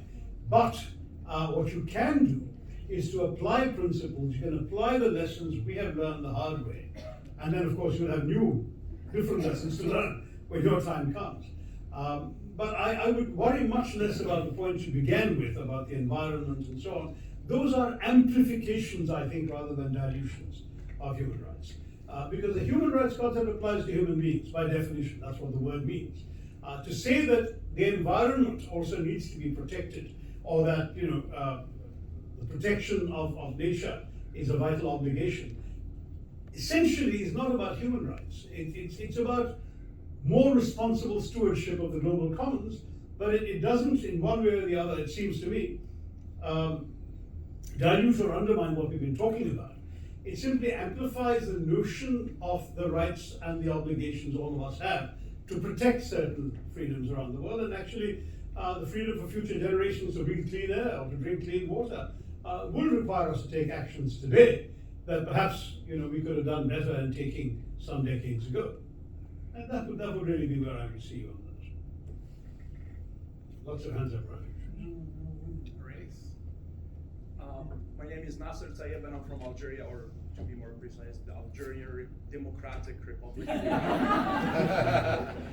But what you can do is to apply principles. You can apply the lessons we have learned the hard way, and then of course you'll have different lessons to learn when your time comes. But I would worry much less about the points you began with, about the environment and so on. Those are amplifications, I think, rather than dilutions of human rights. Because the human rights concept applies to human beings, by definition. That's what the word means. To say that the environment also needs to be protected, or that the protection of nature is a vital obligation, essentially is not about human rights. It's about more responsible stewardship of the global commons, but it doesn't, in one way or the other, it seems to me, dilute or undermine what we've been talking about. It simply amplifies the notion of the rights and the obligations all of us have to protect certain freedoms around the world, and actually the freedom for future generations to breathe clean air or to drink clean water will require us to take actions today that perhaps we could have done better in taking some decades ago. And that would really be where I would see you on that. Lots of hands up, right? Race. My name is Nasser Tayyib and I'm from Algeria, or to be more precise, the Algerian Democratic Republic.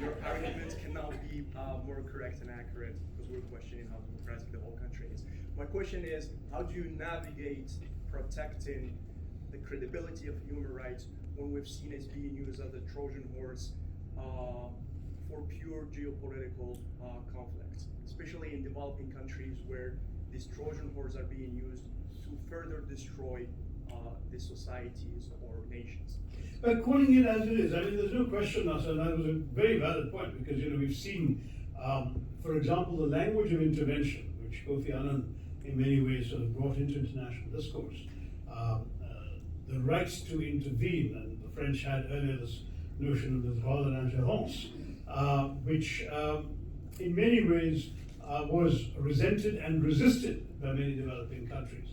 Your argument cannot be more correct and accurate because we're questioning how democratic the whole country is. My question is, how do you navigate protecting the credibility of human rights when we've seen it being used as a Trojan horse for pure geopolitical conflicts, especially in developing countries where these Trojan horses are being used to further destroy the societies or nations? By calling it as it is, I mean, there's no question, Nasser, and that was a very valid point, because we've seen, for example, the language of intervention, which Kofi Annan in many ways sort of brought into international discourse. The rights to intervene, and the French had earlier this notion of the droit de l'ingérence, which in many ways was resented and resisted by many developing countries.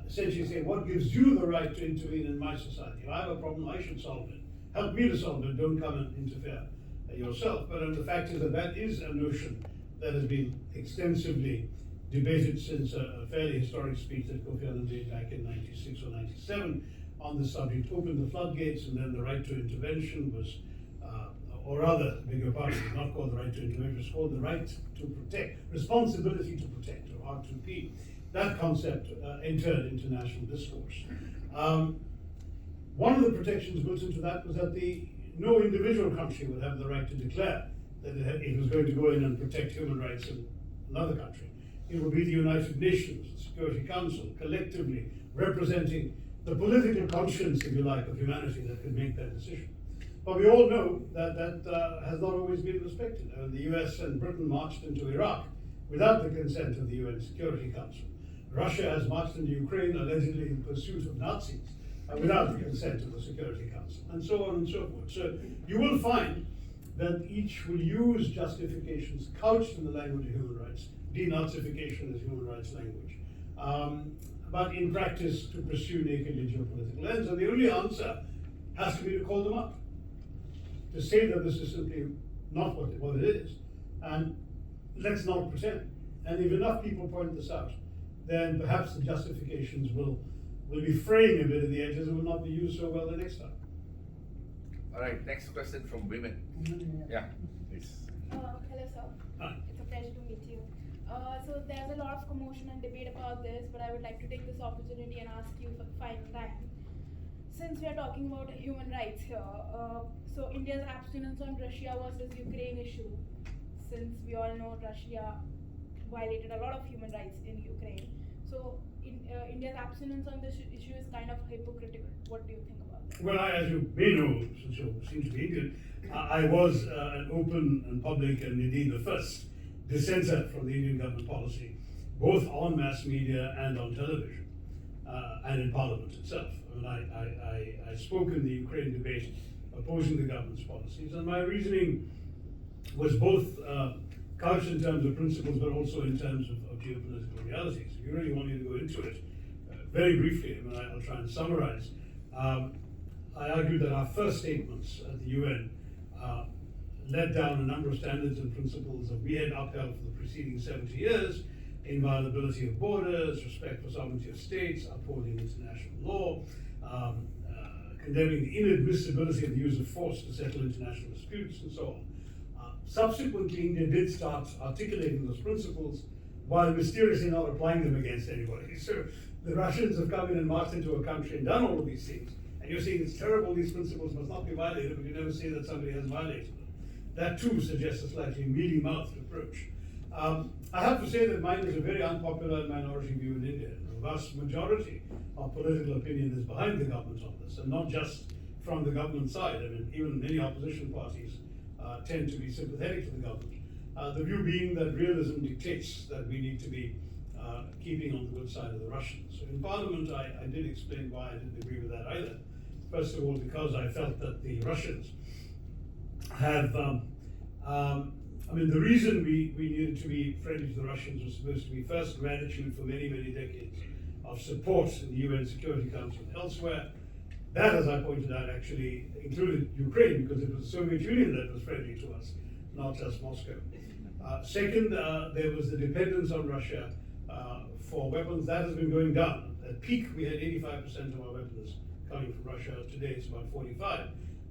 Essentially saying, what gives you the right to intervene in my society? If I have a problem, I should solve it. Help me to solve it, don't come and interfere yourself. But the fact is that is a notion that has been extensively debated since a fairly historic speech that Kofi Annan made back in 96 or 97 on the subject, opened the floodgates, and then the right to intervention was, or rather, bigger part, it was not called the right to intervention, it was called the right to protect, responsibility to protect, or R2P. That concept entered international discourse. One of the protections built into that was that no individual country would have the right to declare that it was going to go in and protect human rights in another country. It would be the United Nations, the Security Council, collectively representing the political conscience, if you like, of humanity that could make that decision. But we all know that has not always been respected. The US and Britain marched into Iraq without the consent of the UN Security Council. Russia has marched into Ukraine allegedly in pursuit of Nazis without the consent of the Security Council, and so on and so forth. So you will find that each will use justifications couched in the language of human rights. Denazification is human rights language. But in practice to pursue nakedly geopolitical ends. And the only answer has to be to call them up. To say that this is simply not what it is. And let's not pretend. And if enough people point this out, then perhaps the justifications will be fraying a bit at the edges and will not be used so well the next time. All right, next question from women. Yeah, please. Hello, sir. Hi. It's a pleasure to meet you. So there's a lot of commotion and debate about this, but I would like to take this opportunity and ask you for the final time. Since we are talking about human rights here, so India's abstinence on Russia versus Ukraine issue, since we all know Russia violated a lot of human rights in Ukraine. So India's abstinence on this issue is kind of hypocritical. What do you think about that? Well, as you may know, since you seem to be Indian, I was an open and public and indeed the first dissenter from the Indian government policy, both on mass media and on television, and in Parliament itself. I mean, I spoke in the Ukraine debate opposing the government's policies, and my reasoning was both couched in terms of principles, but also in terms of geopolitical realities. If you really want me to go into it, very briefly, I mean, I'll try and summarize. I argued that our first statements at the UN led down a number of standards and principles that we had upheld for the preceding 70 years: inviolability of borders, respect for sovereignty of states, upholding international law, condemning the inadmissibility of the use of force to settle international disputes, and so on. Subsequently, India did start articulating those principles while mysteriously not applying them against anybody. So the Russians have come in and marched into a country and done all of these things, and you're saying it's terrible, these principles must not be violated, but you never say that somebody has violated them. That too suggests a slightly mealy-mouthed approach. I have to say that mine is a very unpopular and minority view in India. The vast majority of political opinion is behind the government on this, and not just from the government side. I mean, even many opposition parties tend to be sympathetic to the government. The view being that realism dictates that we need to be keeping on the good side of the Russians. So in Parliament, I did explain why I didn't agree with that either. First of all, because I felt that the Russians have, I mean, the reason we needed to be friendly to the Russians was supposed to be first gratitude for many, many decades of support in the UN Security Council and elsewhere. That, as I pointed out, actually included Ukraine, because it was the Soviet Union that was friendly to us, not just Moscow. Second, there was the dependence on Russia for weapons. That has been going down. At peak, we had 85% of our weapons coming from Russia. Today, it's about 45.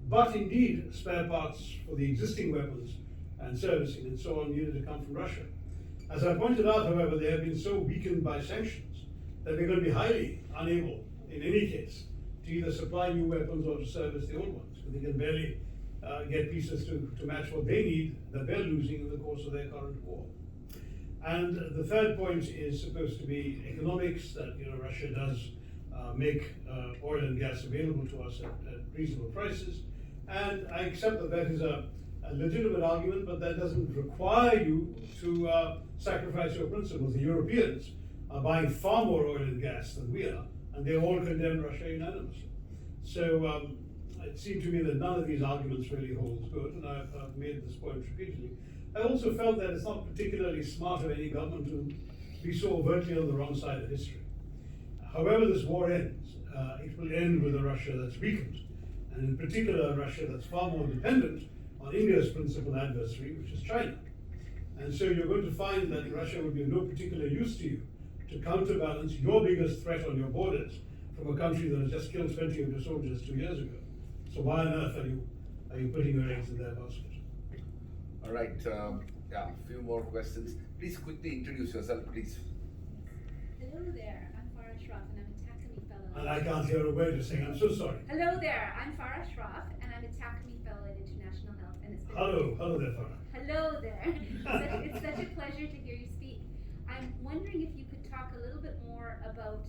But indeed, spare parts for the existing weapons and servicing and so on needed to come from Russia. As I pointed out, however, they have been so weakened by sanctions that they're going to be highly unable, in any case, to either supply new weapons or to service the old ones, because they can barely get pieces to match what they need that they're losing in the course of their current war. And the third point is supposed to be economics, that Russia does make oil and gas available to us at reasonable prices. And I accept that that is a legitimate argument, but that doesn't require you to sacrifice your principles. The Europeans are buying far more oil and gas than we are, and they all condemn Russia unanimously. So it seemed to me that none of these arguments really holds good, and I've made this point repeatedly. I also felt that it's not particularly smart of any government to be so overtly on the wrong side of history. However this war ends, it will end with a Russia that's weakened, and in particular a Russia that's far more dependent on India's principal adversary, which is China. And so you're going to find that Russia will be of no particular use to you to counterbalance your biggest threat on your borders from a country that has just killed 20 of your soldiers 2 years ago. So why on earth are you putting your eggs in their basket? All right, yeah, a few more questions. Please quickly introduce yourself, please. Hello there, I'm Farah Shroff and I'm a TACME fellow. And I can't hear a word you're saying. I'm so sorry. Hello there, I'm Farah Shroff and I'm a TACME fellow at International Health, and it's been Hello there, Farah. Hello there. It's such a pleasure to hear you speak. I'm wondering if you could talk a little bit more about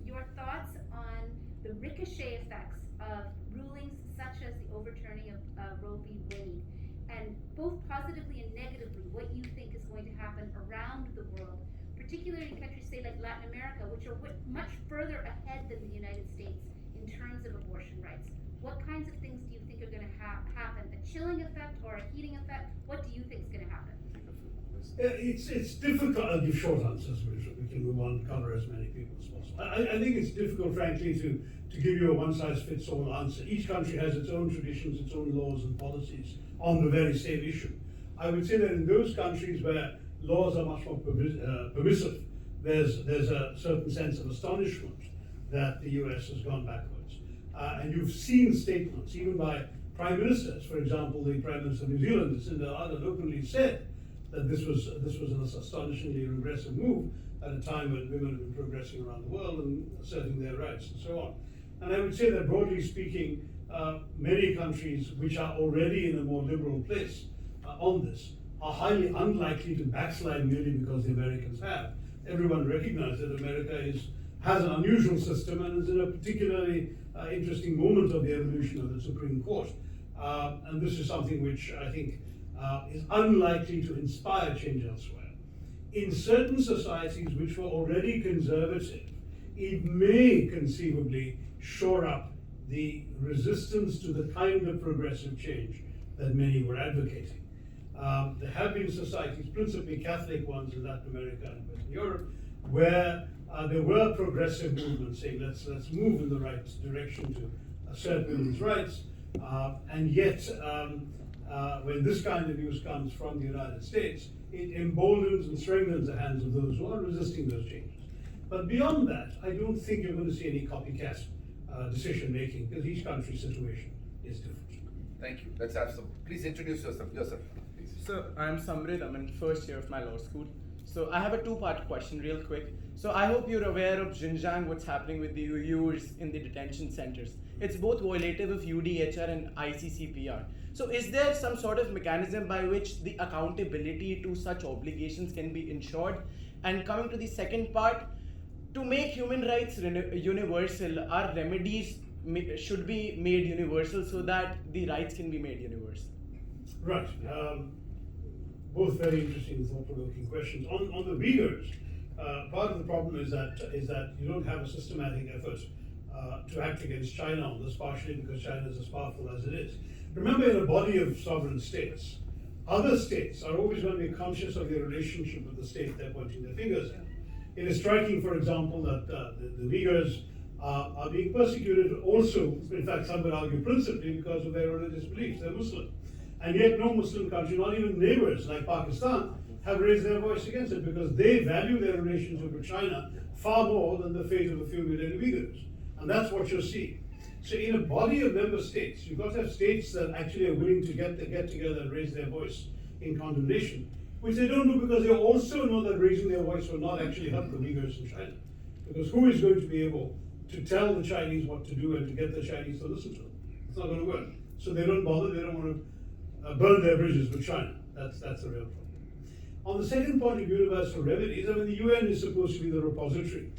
your thoughts on the ricochet effects of rulings such as the overturning of Roe v. Wade, and both positively and negatively, what you think is going to happen around the world, particularly in countries, say, like Latin America, which are much further ahead than the United States in terms of abortion rights. What kinds of things do you think are going to happen? A chilling effect or a heating effect? What do you think is going to happen? It's difficult. I'll give short answers, which we can move on, cover as many people as possible. I think it's difficult, frankly, to give you a one-size-fits-all answer. Each country has its own traditions, its own laws and policies on the very same issue. I would say that in those countries where laws are much more permissive, there's a certain sense of astonishment that the US has gone backwards. And you've seen statements, even by prime ministers. For example, the Prime Minister of New Zealand, Jindal-Harvard, openly said that this was an astonishingly regressive move at a time when women have been progressing around the world and asserting their rights and so on. And I would say that broadly speaking, many countries which are already in a more liberal place on this are highly unlikely to backslide merely because the Americans have. Everyone recognizes that America has an unusual system and is in a particularly interesting moment of the evolution of the Supreme Court. And this is something which I think is unlikely to inspire change elsewhere. In certain societies which were already conservative, it may conceivably shore up the resistance to the kind of progressive change that many were advocating. There have been societies, principally Catholic ones in Latin America and Western Europe, where there were progressive movements saying let's move in the right direction to assert women's rights, and yet when this kind of news comes from the United States, it emboldens and strengthens the hands of those who are resisting those changes. But beyond that, I don't think you're going to see any copycat decision making, because each country's situation is different. Thank you. Let's have some. Please introduce yourself. Please. So I'm Samrid. I'm in first year of my law school. So I have a two-part question, real quick. So I hope you're aware of Xinjiang, what's happening with the Uyghurs in the detention centers. it's both violative of UDHR and ICCPR. So is there some sort of mechanism by which the accountability to such obligations can be ensured? And coming to the second part, to make human rights universal, our remedies should be made universal so that the rights can be made universal. Right. Both very interesting, thought-provoking questions. On the Uyghurs, part of the problem is that you don't have a systematic effort to act against China on this, partially because China is as powerful as it is. Remember, in a body of sovereign states, other states are always going to be conscious of their relationship with the state they're pointing their fingers at. It is striking, for example, that the Uyghurs are being persecuted also, in fact, some would argue principally because of their religious beliefs. They're Muslim. And yet no Muslim country, not even neighbors like Pakistan, have raised their voice against it because they value their relationship with China far more than the fate of a few million Uyghurs. And that's what you're seeing. So in a body of member states, you've got to have states that actually are willing to get together and raise their voice in condemnation, which they don't do because they also know that raising their voice will not actually help the Uyghurs in China. Because who is going to be able to tell the Chinese what to do and to get the Chinese to listen to them? It's not going to work. So they don't bother, they don't want to burn their bridges with China. That's the real problem. On the second point of universal remedies, I mean, the UN is supposed to be the repository,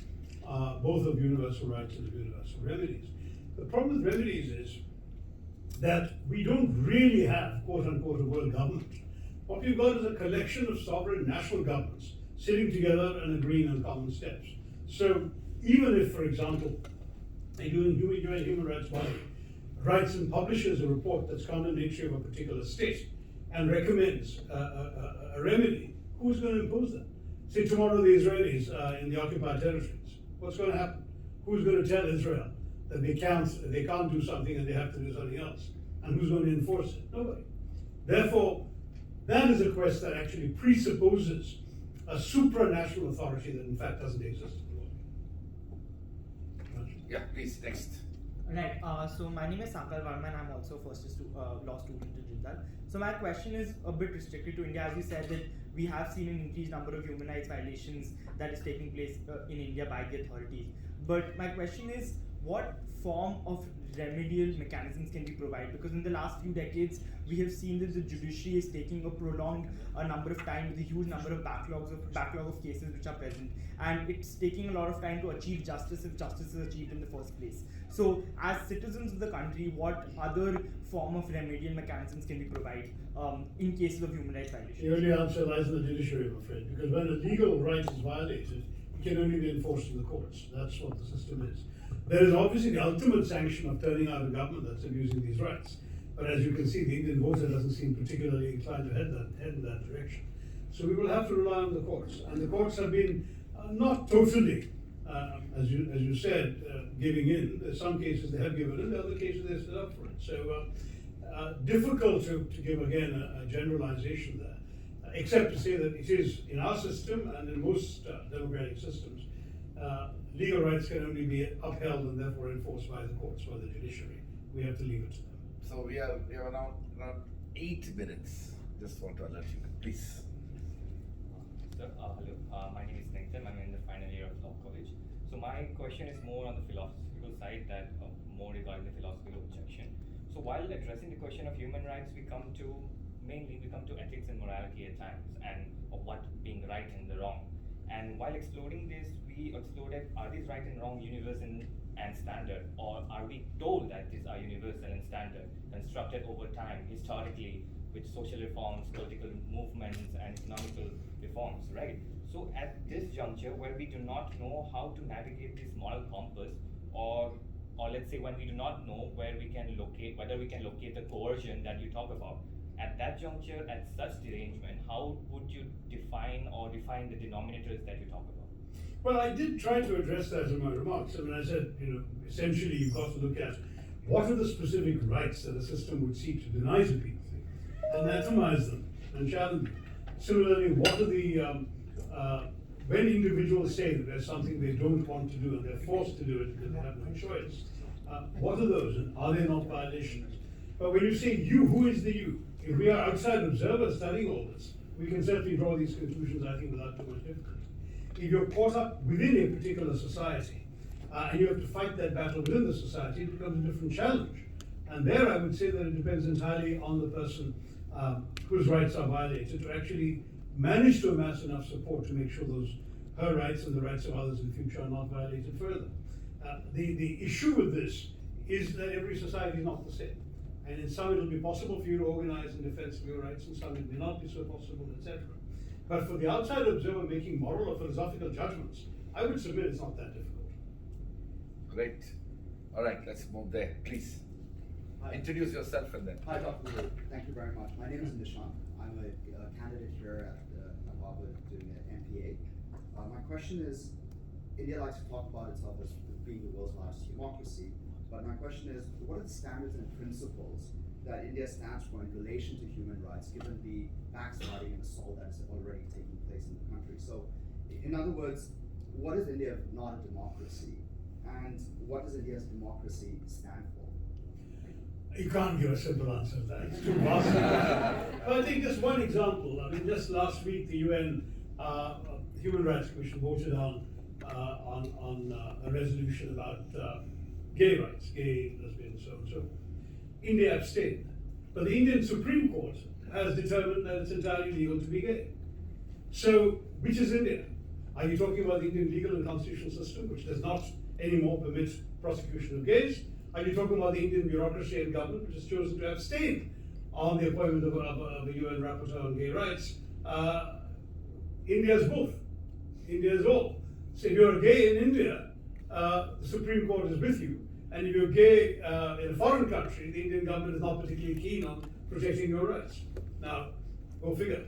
both of universal rights and of universal remedies. The problem with remedies is that we don't really have, quote unquote, a world government. What we've got is a collection of sovereign national governments sitting together and agreeing on common steps. So even if, for example, a UN human rights body writes and publishes a report that's condemnatory of a particular state and recommends a remedy, who's going to impose that? Say tomorrow the Israelis in the occupied territories, what's going to happen? Who's going to tell Israel that they can't do something and they have to do something else? And who's going to enforce it? Nobody. Therefore, that is a quest that actually presupposes a supranational authority that in fact doesn't exist. Yeah, please, next. Right, so my name is Sankar Varma and I'm also a first law student in Jindal. So my question is a bit restricted to India. As you said that we have seen an increased number of human rights violations that is taking place in India by the authorities. But my question is, what form of remedial mechanisms can be provided? Because in the last few decades, we have seen that the judiciary is taking a prolonged number of time with a huge number of backlog of cases which are present, and it's taking a lot of time to achieve justice if justice is achieved in the first place. So, as citizens of the country, what other form of remedial mechanisms can be provided in cases of human rights violations? The only answer lies in the judiciary, I'm afraid, because when a legal right is violated, it can only be enforced in the courts. That's what the system is. There is obviously the ultimate sanction of turning out a government that's abusing these rights. But as you can see, the Indian voter doesn't seem particularly inclined to head in that direction. So we will have to rely on the courts. And the courts have been not totally, as you said, giving in. In some cases they have given in, in other cases they stood up for it. So difficult to give again a generalization there, except to say that it is in our system and in most democratic systems, legal rights can only be upheld and therefore enforced by the courts, by the judiciary. We have to leave it to them. So we have around 8 minutes. Just want to alert you, please. Sir, hello. My name is Nathan. I'm in the final year of law college. So my question is more on the philosophical side, that more regarding the philosophical objection. So while addressing the question of human rights, we come to ethics and morality at times, and of what being right and the wrong. And while exploring this, we explored are these right and wrong universal and standard, or are we told that these are universal and standard, constructed over time, historically, with social reforms, political movements, and economical reforms, right? So at this juncture, where we do not know how to navigate this moral compass, or let's say when we do not know whether we can locate the coercion that you talk about, at that juncture, at such derangement, how would you define the denominators that you talk about? Well, I did try to address that in my remarks. I mean, I said, essentially you've got to look at what are the specific rights that a system would seek to deny to people, anatomize them, and challenge them. Similarly, what are the, when individuals say that there's something they don't want to do and they're forced to do it because they have no choice, what are those and are they not violations? But when you say you, who is the you? If we are outside observers studying all this, we can certainly draw these conclusions, I think, without too much difficulty. If you're caught up within a particular society, and you have to fight that battle within the society, it becomes a different challenge. And there I would say that it depends entirely on the person whose rights are violated to actually manage to amass enough support to make sure her rights and the rights of others in the future are not violated further. The issue with this is that every society is not the same. And in some it will be possible for you to organize in defense of your rights, in some it may not be so possible, etc. But for the outside observer making moral or philosophical judgments, I would submit it's not that difficult. Great. All right, let's move there, please. Hi. Introduce yourself and then. Hi, Dr. Tharoor. Thank you very much. My name is Nishant. I'm a candidate here at Harvard doing an MPA. My question is, India likes to talk about itself as being the world's largest democracy, but my question is, what are the standards and principles that India stands for in relation to human rights, given the backsliding and assault that is already taking place in the country? So, in other words, what is India if not a democracy? And what does India's democracy stand for? You can't give a simple answer to that. It's too vast. But I think just one example. I mean, just last week, the UN Human Rights Commission voted on a resolution about gay rights, gay, lesbian, so and so. India abstained, but the Indian Supreme Court has determined that it's entirely legal to be gay. So, which is India? Are you talking about the Indian legal and constitutional system, which does not anymore permit prosecution of gays? Are you talking about the Indian bureaucracy and government, which has chosen to abstain on the appointment of a UN rapporteur on gay rights? India's both. India's all. So if you're gay in India, the Supreme Court is with you. And if you're gay in a foreign country, the Indian government is not particularly keen on protecting your rights. Now, go figure.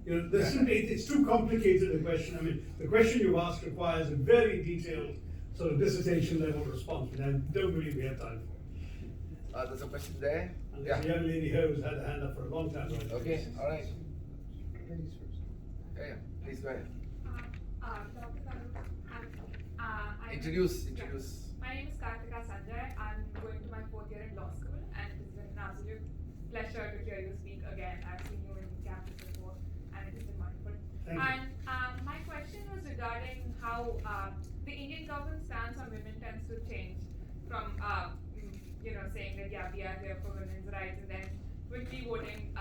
You know, it's too complicated a question. I mean, the question you've asked requires a very detailed sort of dissertation level response, which I don't believe we have time for. There's a question there. And there's a young lady here who's had a hand up for a long time. Right? Okay, all right. Yeah, please go ahead. Dr. Tharoor, Introduce. My name is Kartika Sanjay. I'm going to my 4th year in law school, and it is an absolute pleasure to hear you speak again. I've seen you in campus before, and it has been wonderful. Thank you. And my question was regarding how the Indian government stance on women tends to change from, saying that, yeah, we are here for women's rights, and then quickly voting,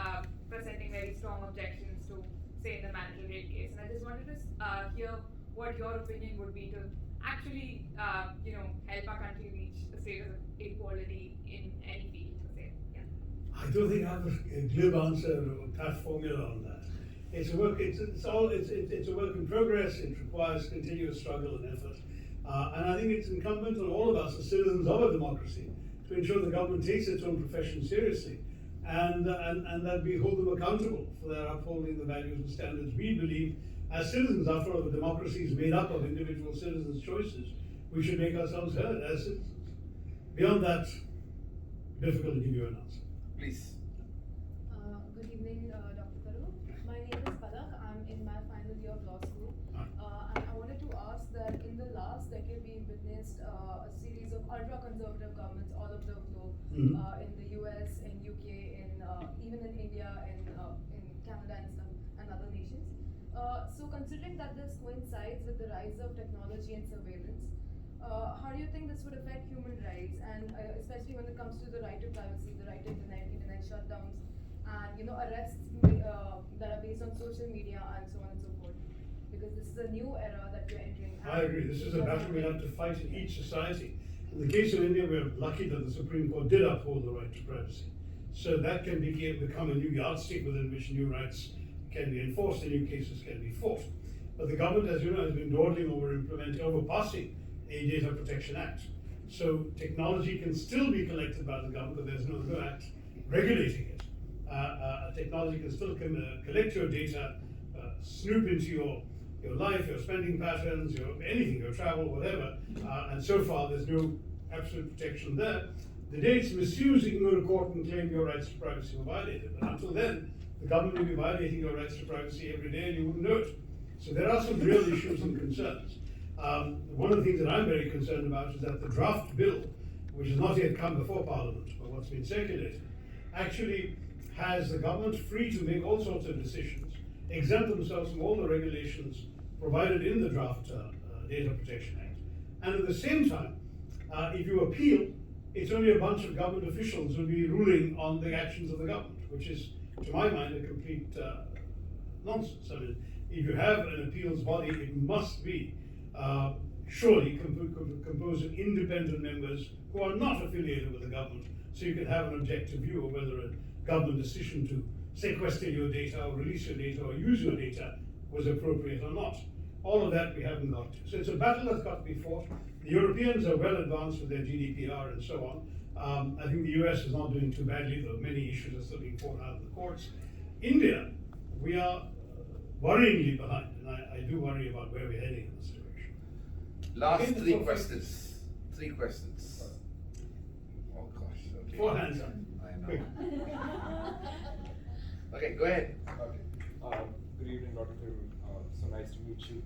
presenting very strong objections to, say, in the Mantle rape case. And I just wanted to hear what your opinion would be to actually, help our country reach a state of equality in any field, per se. Yeah. I don't think I have a glib answer or tough formula on that. It's a work. It's a work in progress. It requires continuous struggle and effort, and I think it's incumbent on all of us as citizens of a democracy to ensure the government takes its own profession seriously, and that we hold them accountable for their upholding the values and standards we believe as citizens. After all, the democracy is made up of individual citizens' choices. We should make ourselves heard as citizens. Beyond that, difficult to give you an answer. Please. Good evening, Dr. Tharoor. My name is Palak. I'm in my final year of law school. And I wanted to ask that in the last decade, we've witnessed a series of ultra-conservative governments all over the globe, in the US, in UK, even in India, in Canada and other nations. So considering that this coincides with the rise of technology and surveillance, how do you think this would affect human rights, and especially when it comes to the right to privacy, the right to internet shutdowns, and arrests that are based on social media and so on and so forth? Because this is a new era that we're entering. I agree. This is a battle we have to fight in each society. In the case of India, we're lucky that the Supreme Court did uphold the right to privacy. So that can become a new yardstick within which new rights can be enforced and new cases can be fought. But the government, as you know, has been dawdling over passing a Data Protection Act. So technology can still be collected by the government, but there's no act regulating it. Technology can still collect your data, snoop into your life, your spending patterns, anything, your travel, whatever. And so far, there's no absolute protection there. The day it's misused, you can go to court and claim your rights to privacy were violated. But until then, the government will be violating your rights to privacy every day and you wouldn't know it. So there are some real issues and concerns. One of the things that I'm very concerned about is that the draft bill, which has not yet come before Parliament, but what's been circulated, actually has the government free to make all sorts of decisions, exempt themselves from all the regulations provided in the draft Data Protection Act, And at the same time, if you appeal, it's only a bunch of government officials who will be ruling on the actions of the government, which is, to my mind, a complete nonsense. I mean, if you have an appeals body, it must be surely composed of independent members who are not affiliated with the government, so you can have an objective view of whether a government decision to sequester your data or release your data or use your data was appropriate or not. All of that we haven't got to. So it's a battle that's got to be fought. The Europeans are well advanced with their GDPR and so on. I think the US is not doing too badly, though many issues are still being fought out of the courts. India, we are worryingly behind, and I do worry about where we're heading in this direction. Last Okay, three questions. 3 questions. Oh gosh. Okay. 4 hands up. I know. Quick. Okay, go ahead. Okay. Good evening, Dr. Tharoor. So nice to meet you.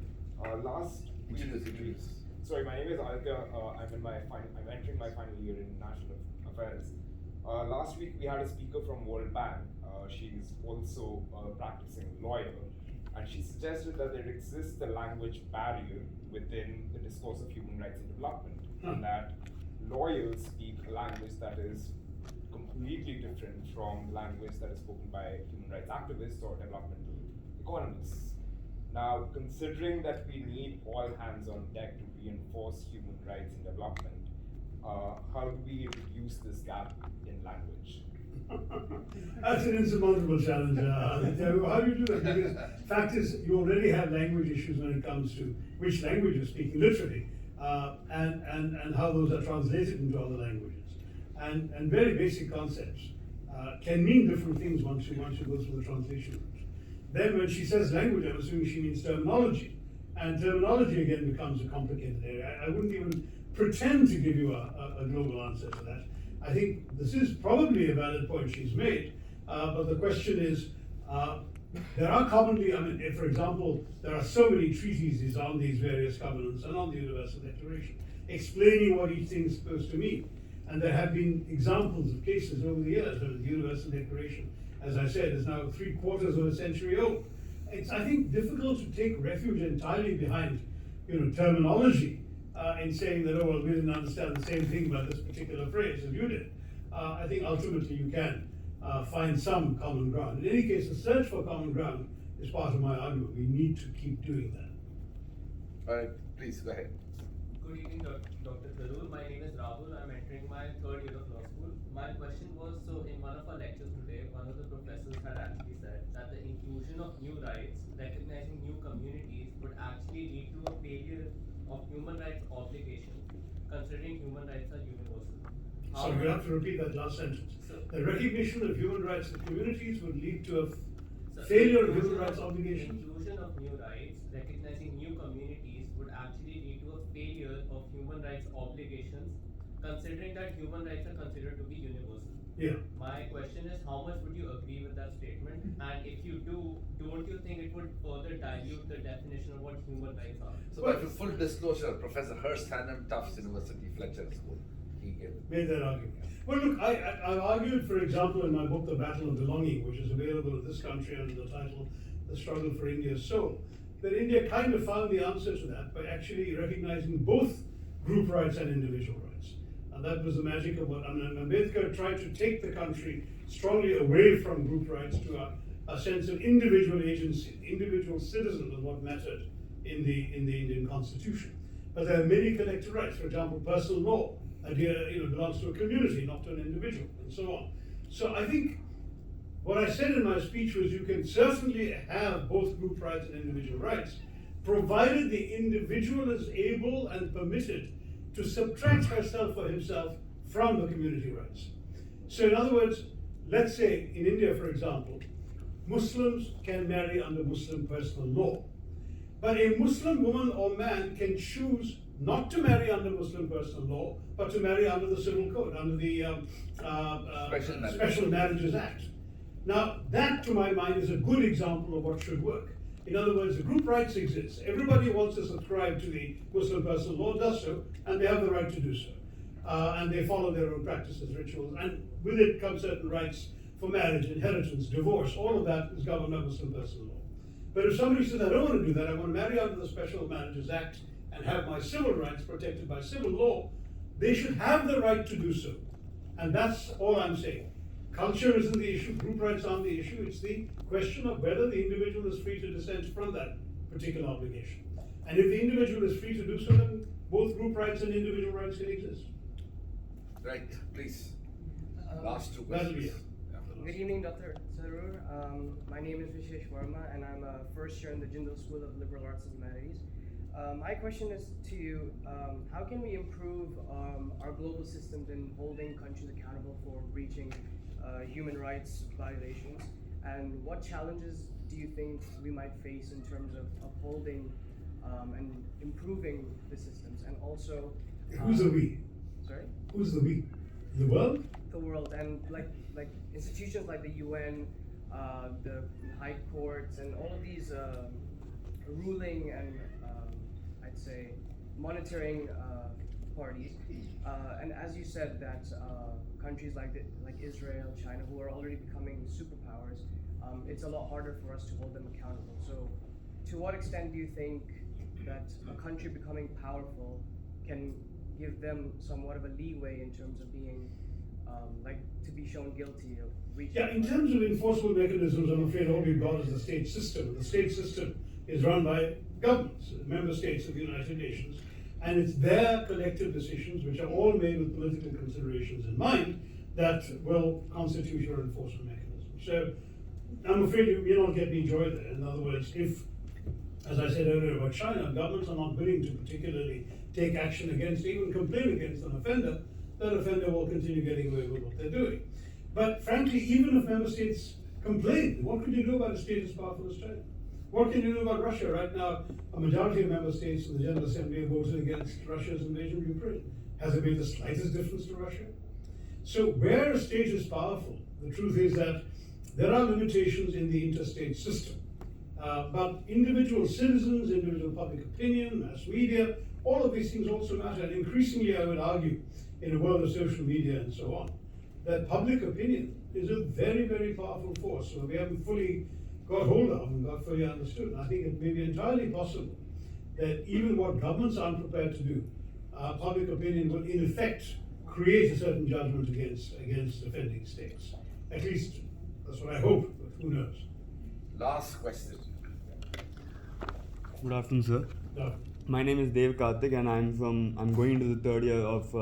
Last week, sorry, my name is Aditya. I'm entering my final year in National Affairs. Last week we had a speaker from World Bank. She's also a practicing lawyer, and she suggested that there exists a language barrier within the discourse of human rights and development, and that lawyers speak a language that is completely different from the language that is spoken by human rights activists or developmental economists. Now, considering that we need all hands on deck to reinforce human rights and development, how do we reduce this gap in language? That's an insurmountable challenge. How do you do that? Because fact is, you already have language issues when it comes to which language you're speaking, literally, and how those are translated into other languages. And very basic concepts can mean different things once you go through the translation route. Then when she says language, I'm assuming she means terminology. And terminology again becomes a complicated area. I wouldn't even pretend to give you a global answer to that. I think this is probably a valid point she's made, but the question is, there are commonly, for example, there are so many treatises on these various covenants and on the Universal Declaration, explaining what each thing is supposed to mean. And there have been examples of cases over the years where the Universal Declaration, as I said, is now 3/4 of a century old. It's, I think, difficult to take refuge entirely behind, terminology in saying that, oh, well, we didn't understand the same thing about this particular phrase as you did. I think ultimately you can find some common ground. In any case, the search for common ground is part of my argument. We need to keep doing that. All right, please go ahead. Good evening, Dr. Tharoor. My name is Rahul. I'm entering my 3rd year of law school. My question was, so in one of our lectures today, one of the professors had actually said that the inclusion of new rights, recognizing new communities, would actually lead to a failure of human rights obligations, considering human rights are universal. So you have to repeat that last sentence. The recognition of human rights in communities would lead to a failure of human rights obligations. Inclusion of new rights, recognizing new communities, would actually lead to a failure of human rights obligations, considering that human rights are considered to be universal. Yeah. My question is, how much would you agree with that statement? And if you do, don't you think it would further dilute the definition of what human rights are? So, but for full disclosure, Professor Hurst Hannon, Tufts University, Fletcher School, he made that argument. Well, look, I've argued, for example, in my book, The Battle of Belonging, which is available in this country under the title The Struggle for India's Soul, that India kind of found the answer to that by actually recognizing both group rights and individual rights. And that was the magic of what Ambedkar tried to take the country strongly away from group rights to a sense of individual agency. Individual citizen was what mattered in the Indian Constitution. But there are many collective rights. For example, personal law belongs to a community, not to an individual, and so on. So I think what I said in my speech was you can certainly have both group rights and individual rights, provided the individual is able and permitted to subtract herself or himself from the community rights. So in other words, let's say in India, for example, Muslims can marry under Muslim personal law. But a Muslim woman or man can choose not to marry under Muslim personal law, but to marry under the Civil Code, under the Special Marriages Act. Now, that, to my mind, is a good example of what should work. In other words, the group rights exist. Everybody wants to subscribe to the Muslim personal law, does so, and they have the right to do so. And they follow their own practices, rituals, and with it come certain rights for marriage, inheritance, divorce. All of that is governed by Muslim personal law. But if somebody says, I don't want to do that, I want to marry under the Special Marriages Act, and have my civil rights protected by civil law, they should have the right to do so. And that's all I'm saying. Culture isn't the issue, group rights aren't the issue, it's the question of whether the individual is free to dissent from that particular obligation. And if the individual is free to do so, then both group rights and individual rights can exist. Right, please. Last two That'll be questions. it. Good evening, Dr. Tharoor. My name is Vishesh Verma, and I'm a first year in the Jindal School of Liberal Arts and Humanities. My question is to you, how can we improve our global systems in holding countries accountable for breaching human rights violations? And what challenges do you think we might face in terms of upholding and improving the systems? And also, Who's the we? Sorry? Who's the we? The world? The world, and like institutions like the UN, the high courts, and all of these ruling and I'd say monitoring parties. And as you said, that countries like Israel, China, who are already becoming superpowers, it's a lot harder for us to hold them accountable. So, to what extent do you think that a country becoming powerful can give them somewhat of a leeway in terms of being to be shown guilty of breaching? Yeah, in terms of enforcement mechanisms, I'm afraid all we've got is the state system. The state system is run by governments, member states of the United Nations, and it's their collective decisions, which are all made with political considerations in mind, that will constitute your enforcement mechanism. So I'm afraid you'll not get me joy there. In other words, if, as I said earlier about China, governments are not willing to particularly take action against, even complain against an offender, that offender will continue getting away with what they're doing. But frankly, even if member states complain, what can you do about a state as powerful as China? What can you do about Russia? Right now, a majority of member states in the General Assembly have voted against Russia's invasion of Ukraine. Has it made the slightest difference to Russia? So where a state is powerful, the truth is that there are limitations in the interstate system. But individual citizens, individual public opinion, mass media, all of these things also matter. And increasingly, I would argue, in a world of social media and so on, that public opinion is a very, very powerful force. So we haven't fully got hold of and got fully understood. And I think it may be entirely possible that even what governments aren't prepared to do, public opinion will in effect create a certain judgment against offending states. At least that's what I hope, but who knows? Last question. Good afternoon, sir. No. My name is Dev Karthik, and I'm going into the third year of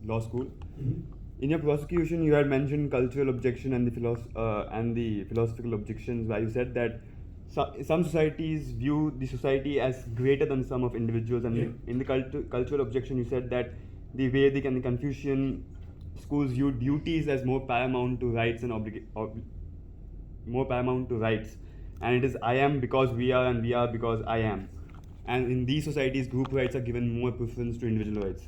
law school. Mm-hmm. In your prosecution, you had mentioned cultural objection and the philosophical objections, where you said that some societies view the society as greater than the sum of individuals, and in the cultural objection, you said that the Vedic and the Confucian schools view duties as more paramount to rights and more paramount to rights, and it is I am because we are, and we are because I am. And in these societies, group rights are given more preference to individual rights.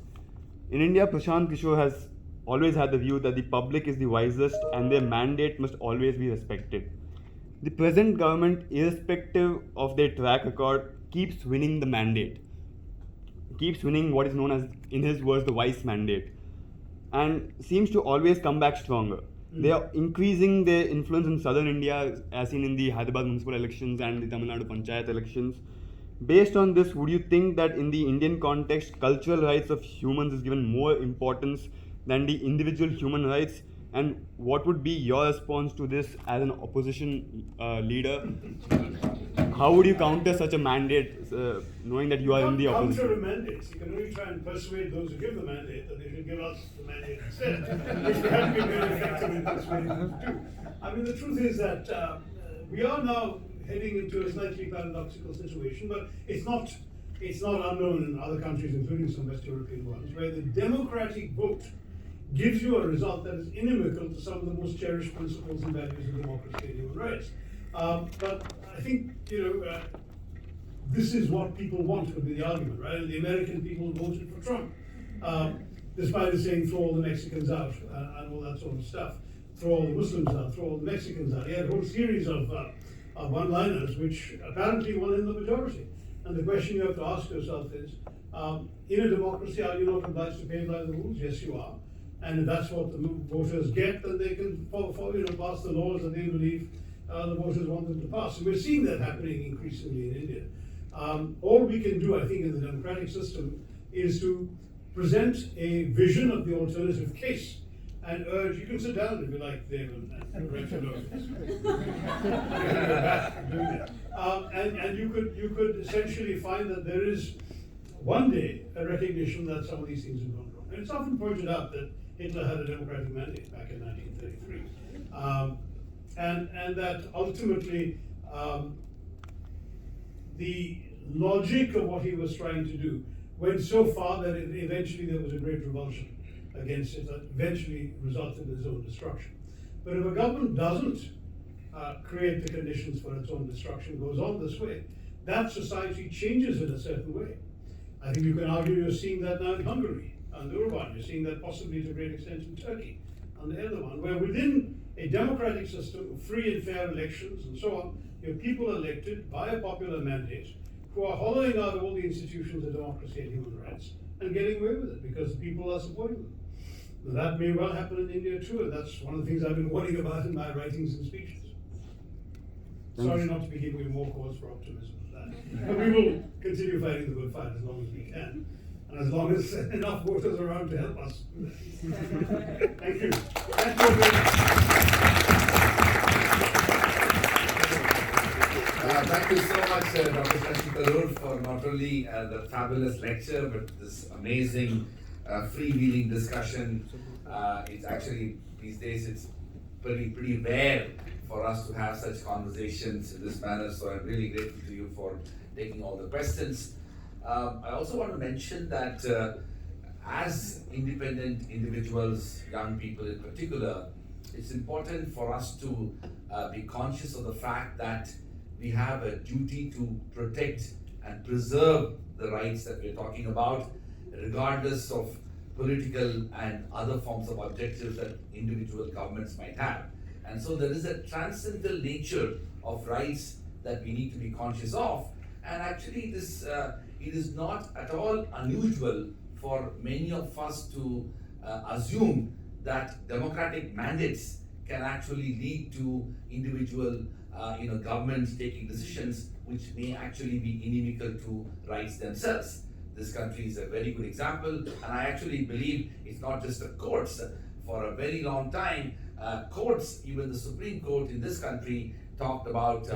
In India, Prashant Kishore has always had the view that the public is the wisest and their mandate must always be respected. The present government, irrespective of their track record, keeps winning the mandate, keeps winning what is known as, in his words, the wise mandate, and seems to always come back stronger. They are increasing their influence in southern India, as seen in the Hyderabad municipal elections and the Tamil Nadu Panchayat elections. Based on this, would you think that in the Indian context, cultural rights of humans is given more importance than the individual human rights? And what would be your response to this as an opposition leader? How would you counter such a mandate, knowing that you are in the opposition? Counter mandates. You can only try and persuade those who give the mandate that they should give us the mandate instead, which we haven't been very effective in persuading them to do. I mean, the truth is that we are now heading into a slightly paradoxical situation, but it's not unknown in other countries, including some West European ones, where the democratic vote gives you a result that is inimical to some of the most cherished principles and values of democracy and human rights. But I think, this is what people want, would be the argument, right? And the American people voted for Trump, despite it saying throw all the Mexicans out and all that sort of stuff. Throw all the Muslims out, throw all the Mexicans out. He had a whole series of one-liners which apparently won in the majority. And the question you have to ask yourself is, in a democracy, are you not obliged to play by the rules? Yes, you are. And if that's what the voters get, then they can pass the laws that they believe the voters want them to pass. And we're seeing that happening increasingly in India. All we can do, I think, in the democratic system is to present a vision of the alternative case and urge, you can sit down if you like, Dave, and write your notes. And you could essentially find that there is one day a recognition that some of these things have gone wrong. And it's often pointed out that Hitler had a democratic mandate back in 1933. And that ultimately the logic of what he was trying to do went so far that eventually there was a great revulsion against it that eventually resulted in his own destruction. But if a government doesn't create the conditions for its own destruction, goes on this way, that society changes in a certain way. I think you can argue you're seeing that now in Hungary, under Orban. You're seeing that possibly to a great extent in Turkey, under Erdogan, where within a democratic system of free and fair elections and so on, you have people elected by a popular mandate who are hollowing out all the institutions of democracy and human rights and getting away with it because the people are supporting them. Now, that may well happen in India too, and that's one of the things I've been warning about in my writings and speeches. Sorry not to be giving you more cause for optimism than that. But we will continue fighting the good fight as long as we can, and as long as enough voters are around to help us. Thank you. Thank you very much. Thank you so much, Dr. Shashi Tharoor, for not only the fabulous lecture, but this amazing freewheeling discussion. It's actually, these days, it's pretty rare for us to have such conversations in this manner, so I'm really grateful to you for taking all the questions. I also want to mention that as independent individuals, young people in particular, it's important for us to be conscious of the fact that we have a duty to protect and preserve the rights that we're talking about, regardless of political and other forms of objectives that individual governments might have. And so there is a transcendental nature of rights that we need to be conscious of. And actually it is not at all unusual for many of us to assume that democratic mandates can actually lead to individual governments taking decisions which may actually be inimical to rights themselves. This country is a very good example, and I actually believe it's not just the courts. For a very long time, courts, even the Supreme Court in this country, talked about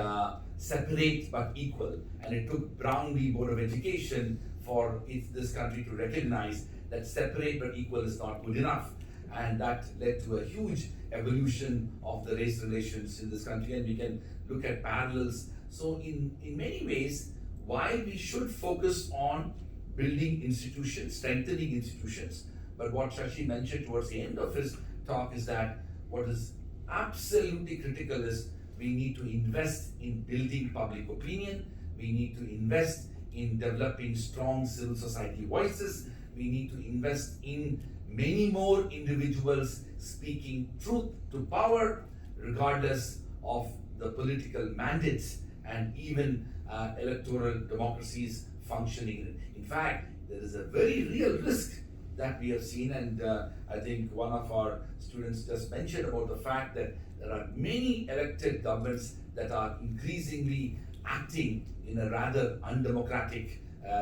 separate but equal, and it took Brown v. Board of Education for this country to recognize that separate but equal is not good enough. And that led to a huge evolution of the race relations in this country, and we can look at parallels. So in many ways, while we should focus on building institutions, strengthening institutions, but what Shashi mentioned towards the end of his talk is that what is absolutely critical is we need to invest in building public opinion, we need to invest in developing strong civil society voices, we need to invest in many more individuals speaking truth to power, regardless of the political mandates and even electoral democracies functioning. In fact, there is a very real risk that we have seen, and I think one of our students just mentioned about the fact that there are many elected governments that are increasingly acting in a rather undemocratic,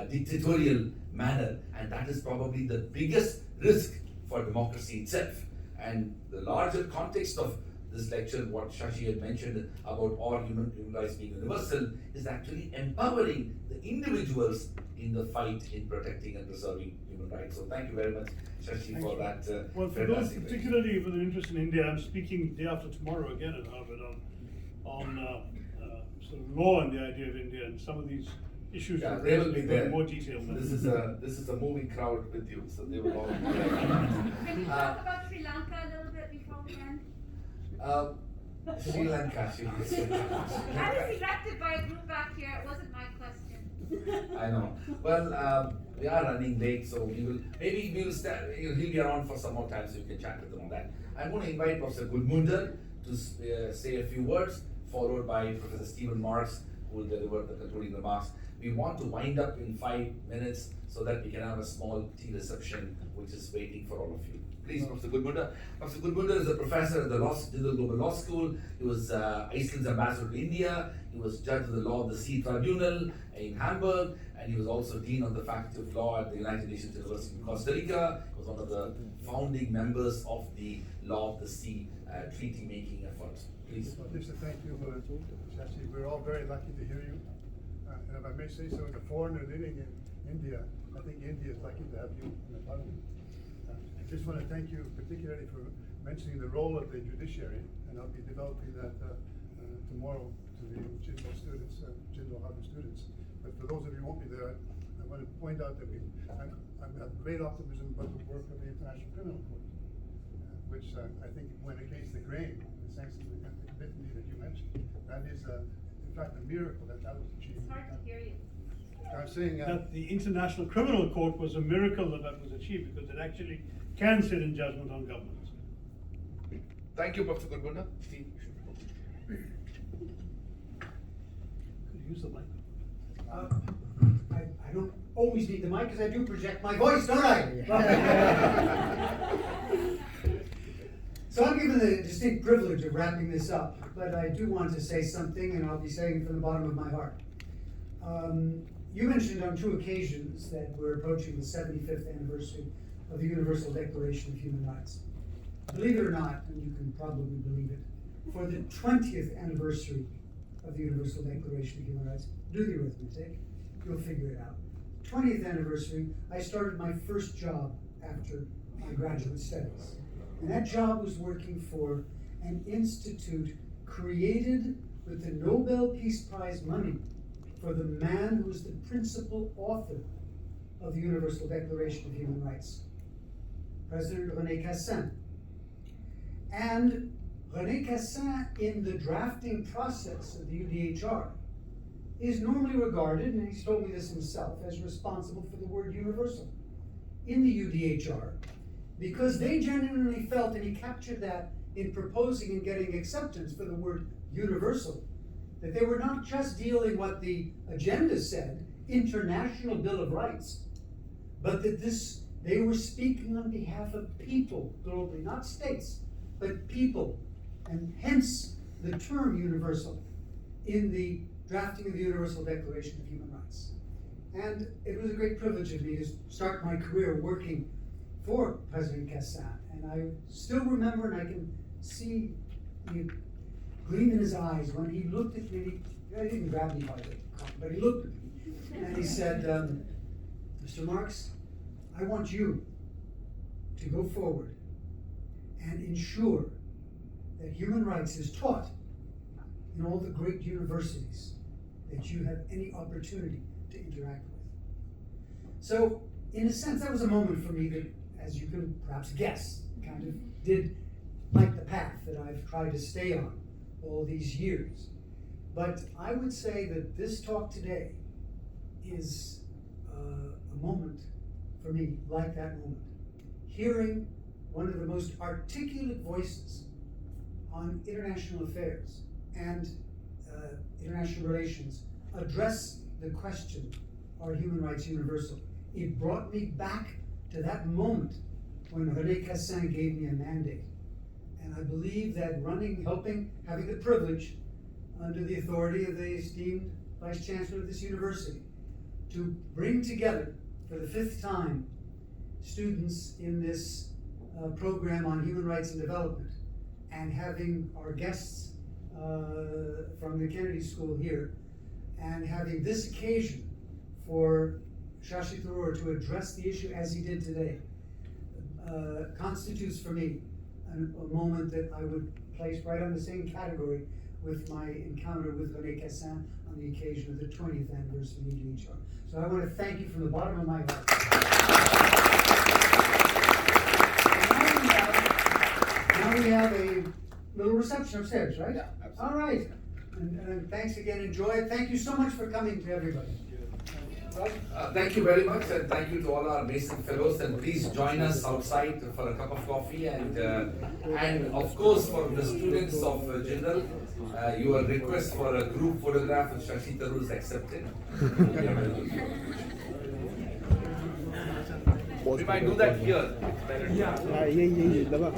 dictatorial manner, and that is probably the biggest risk for democracy itself. And the larger context of this lecture, what Shashi had mentioned about all human rights being universal, is actually empowering the individuals in the fight in protecting and preserving human rights. So thank you very much, Shashi, for that. Well, for those particularly with an interest in India, I'm speaking day after tomorrow again at Harvard on sort of law and the idea of India, and some of these issues Yeah, are they will be raised there. in more detail. This is a moving crowd with you, so they will all be there. Can you talk about Sri Lanka a little bit before we end? Sri Lanka, she is. I was elected by a group back here. It wasn't my question. I know. Well, we are running late, so he'll be around for some more time, so you can chat with him on that. I'm going to invite Professor Gulmunder to say a few words, followed by Professor Stephen Marks, who will deliver the concluding remarks. We want to wind up in 5 minutes so that we can have a small tea reception, which is waiting for all of you. Please, Professor Gulbunda. Professor Gulbunda is a professor at the Jindal Global Law School. He was Iceland's ambassador to India. He was judge of the Law of the Sea Tribunal in Hamburg, and he was also dean of the Faculty of Law at the United Nations University in Costa Rica. He was one of the founding members of the Law of the Sea treaty-making effort. Please. Well, just to thank you, Shashi. We're all very lucky to hear you. And if I may say so, as a foreigner living in India, I think India is lucky to have you in the parliament. I just want to thank you particularly for mentioning the role of the judiciary, and I'll be developing that tomorrow to the Jindal students, Jindal-Harvard students. But for those of you who won't be there, I want to point out that I have great optimism about the work of the International Criminal Court, which I think went against the grain in the sense of the litany that you mentioned. That is, in fact, a miracle that was achieved. It's hard to hear you. I'm saying that the International Criminal Court was a miracle that was achieved because it actually can sit in judgment on governments. Thank you, Professor Gulbunda. Steve. Could you use the mic? I don't always need the mic because I do project my voice, don't I? So I'm given the distinct privilege of wrapping this up, but I do want to say something, and I'll be saying it from the bottom of my heart. You mentioned on 2 occasions that we're approaching the 75th anniversary of the Universal Declaration of Human Rights. Believe it or not, and you can probably believe it, for the 20th anniversary of the Universal Declaration of Human Rights, do the arithmetic, you'll figure it out. 20th anniversary, I started my first job after my graduate studies. And that job was working for an institute created with the Nobel Peace Prize money for the man who was the principal author of the Universal Declaration of Human Rights, President René Cassin. And René Cassin, in the drafting process of the UDHR, is normally regarded, and he's told me this himself, as responsible for the word universal in the UDHR, because they genuinely felt, and he captured that in proposing and getting acceptance for the word universal, that they were not just dealing what the agenda said, International Bill of Rights, but that they were speaking on behalf of people globally, not states, but people, and hence the term universal in the drafting of the Universal Declaration of Human Rights. And it was a great privilege of me to start my career working for President Cassin. And I still remember, and I can see the gleam in his eyes when he looked at me. He didn't grab me by the collar, but he looked at me and he said, Mr. Marks, I want you to go forward and ensure that human rights is taught in all the great universities that you have any opportunity to interact with. So, in a sense, that was a moment for me that, as you can perhaps guess, kind of did like the path that I've tried to stay on all these years. But I would say that this talk today is a moment for me like that moment. Hearing one of the most articulate voices on international affairs and international relations address the question, are human rights universal? It brought me back to that moment when René Cassin gave me a mandate. And I believe that having the privilege under the authority of the esteemed Vice Chancellor of this university to bring together for the 5th time students in this program on human rights and development, and having our guests from the Kennedy School here, and having this occasion for Shashi Tharoor to address the issue as he did today, constitutes for me a moment that I would place right on the same category with my encounter with René Cassin on the occasion of the 20th anniversary of UDHR. So I want to thank you from the bottom of my heart. Now we have a little reception upstairs, right? Yeah, absolutely. All right. And thanks again. Enjoy it. Thank you so much for coming to everybody. Thank you very much, and thank you to all our amazing fellows. And please join us outside for a cup of coffee, and of course for the students of Jindal, your request for a group photograph with Shashi Tharoor is accepted. We might do that here. It's better. यही दबा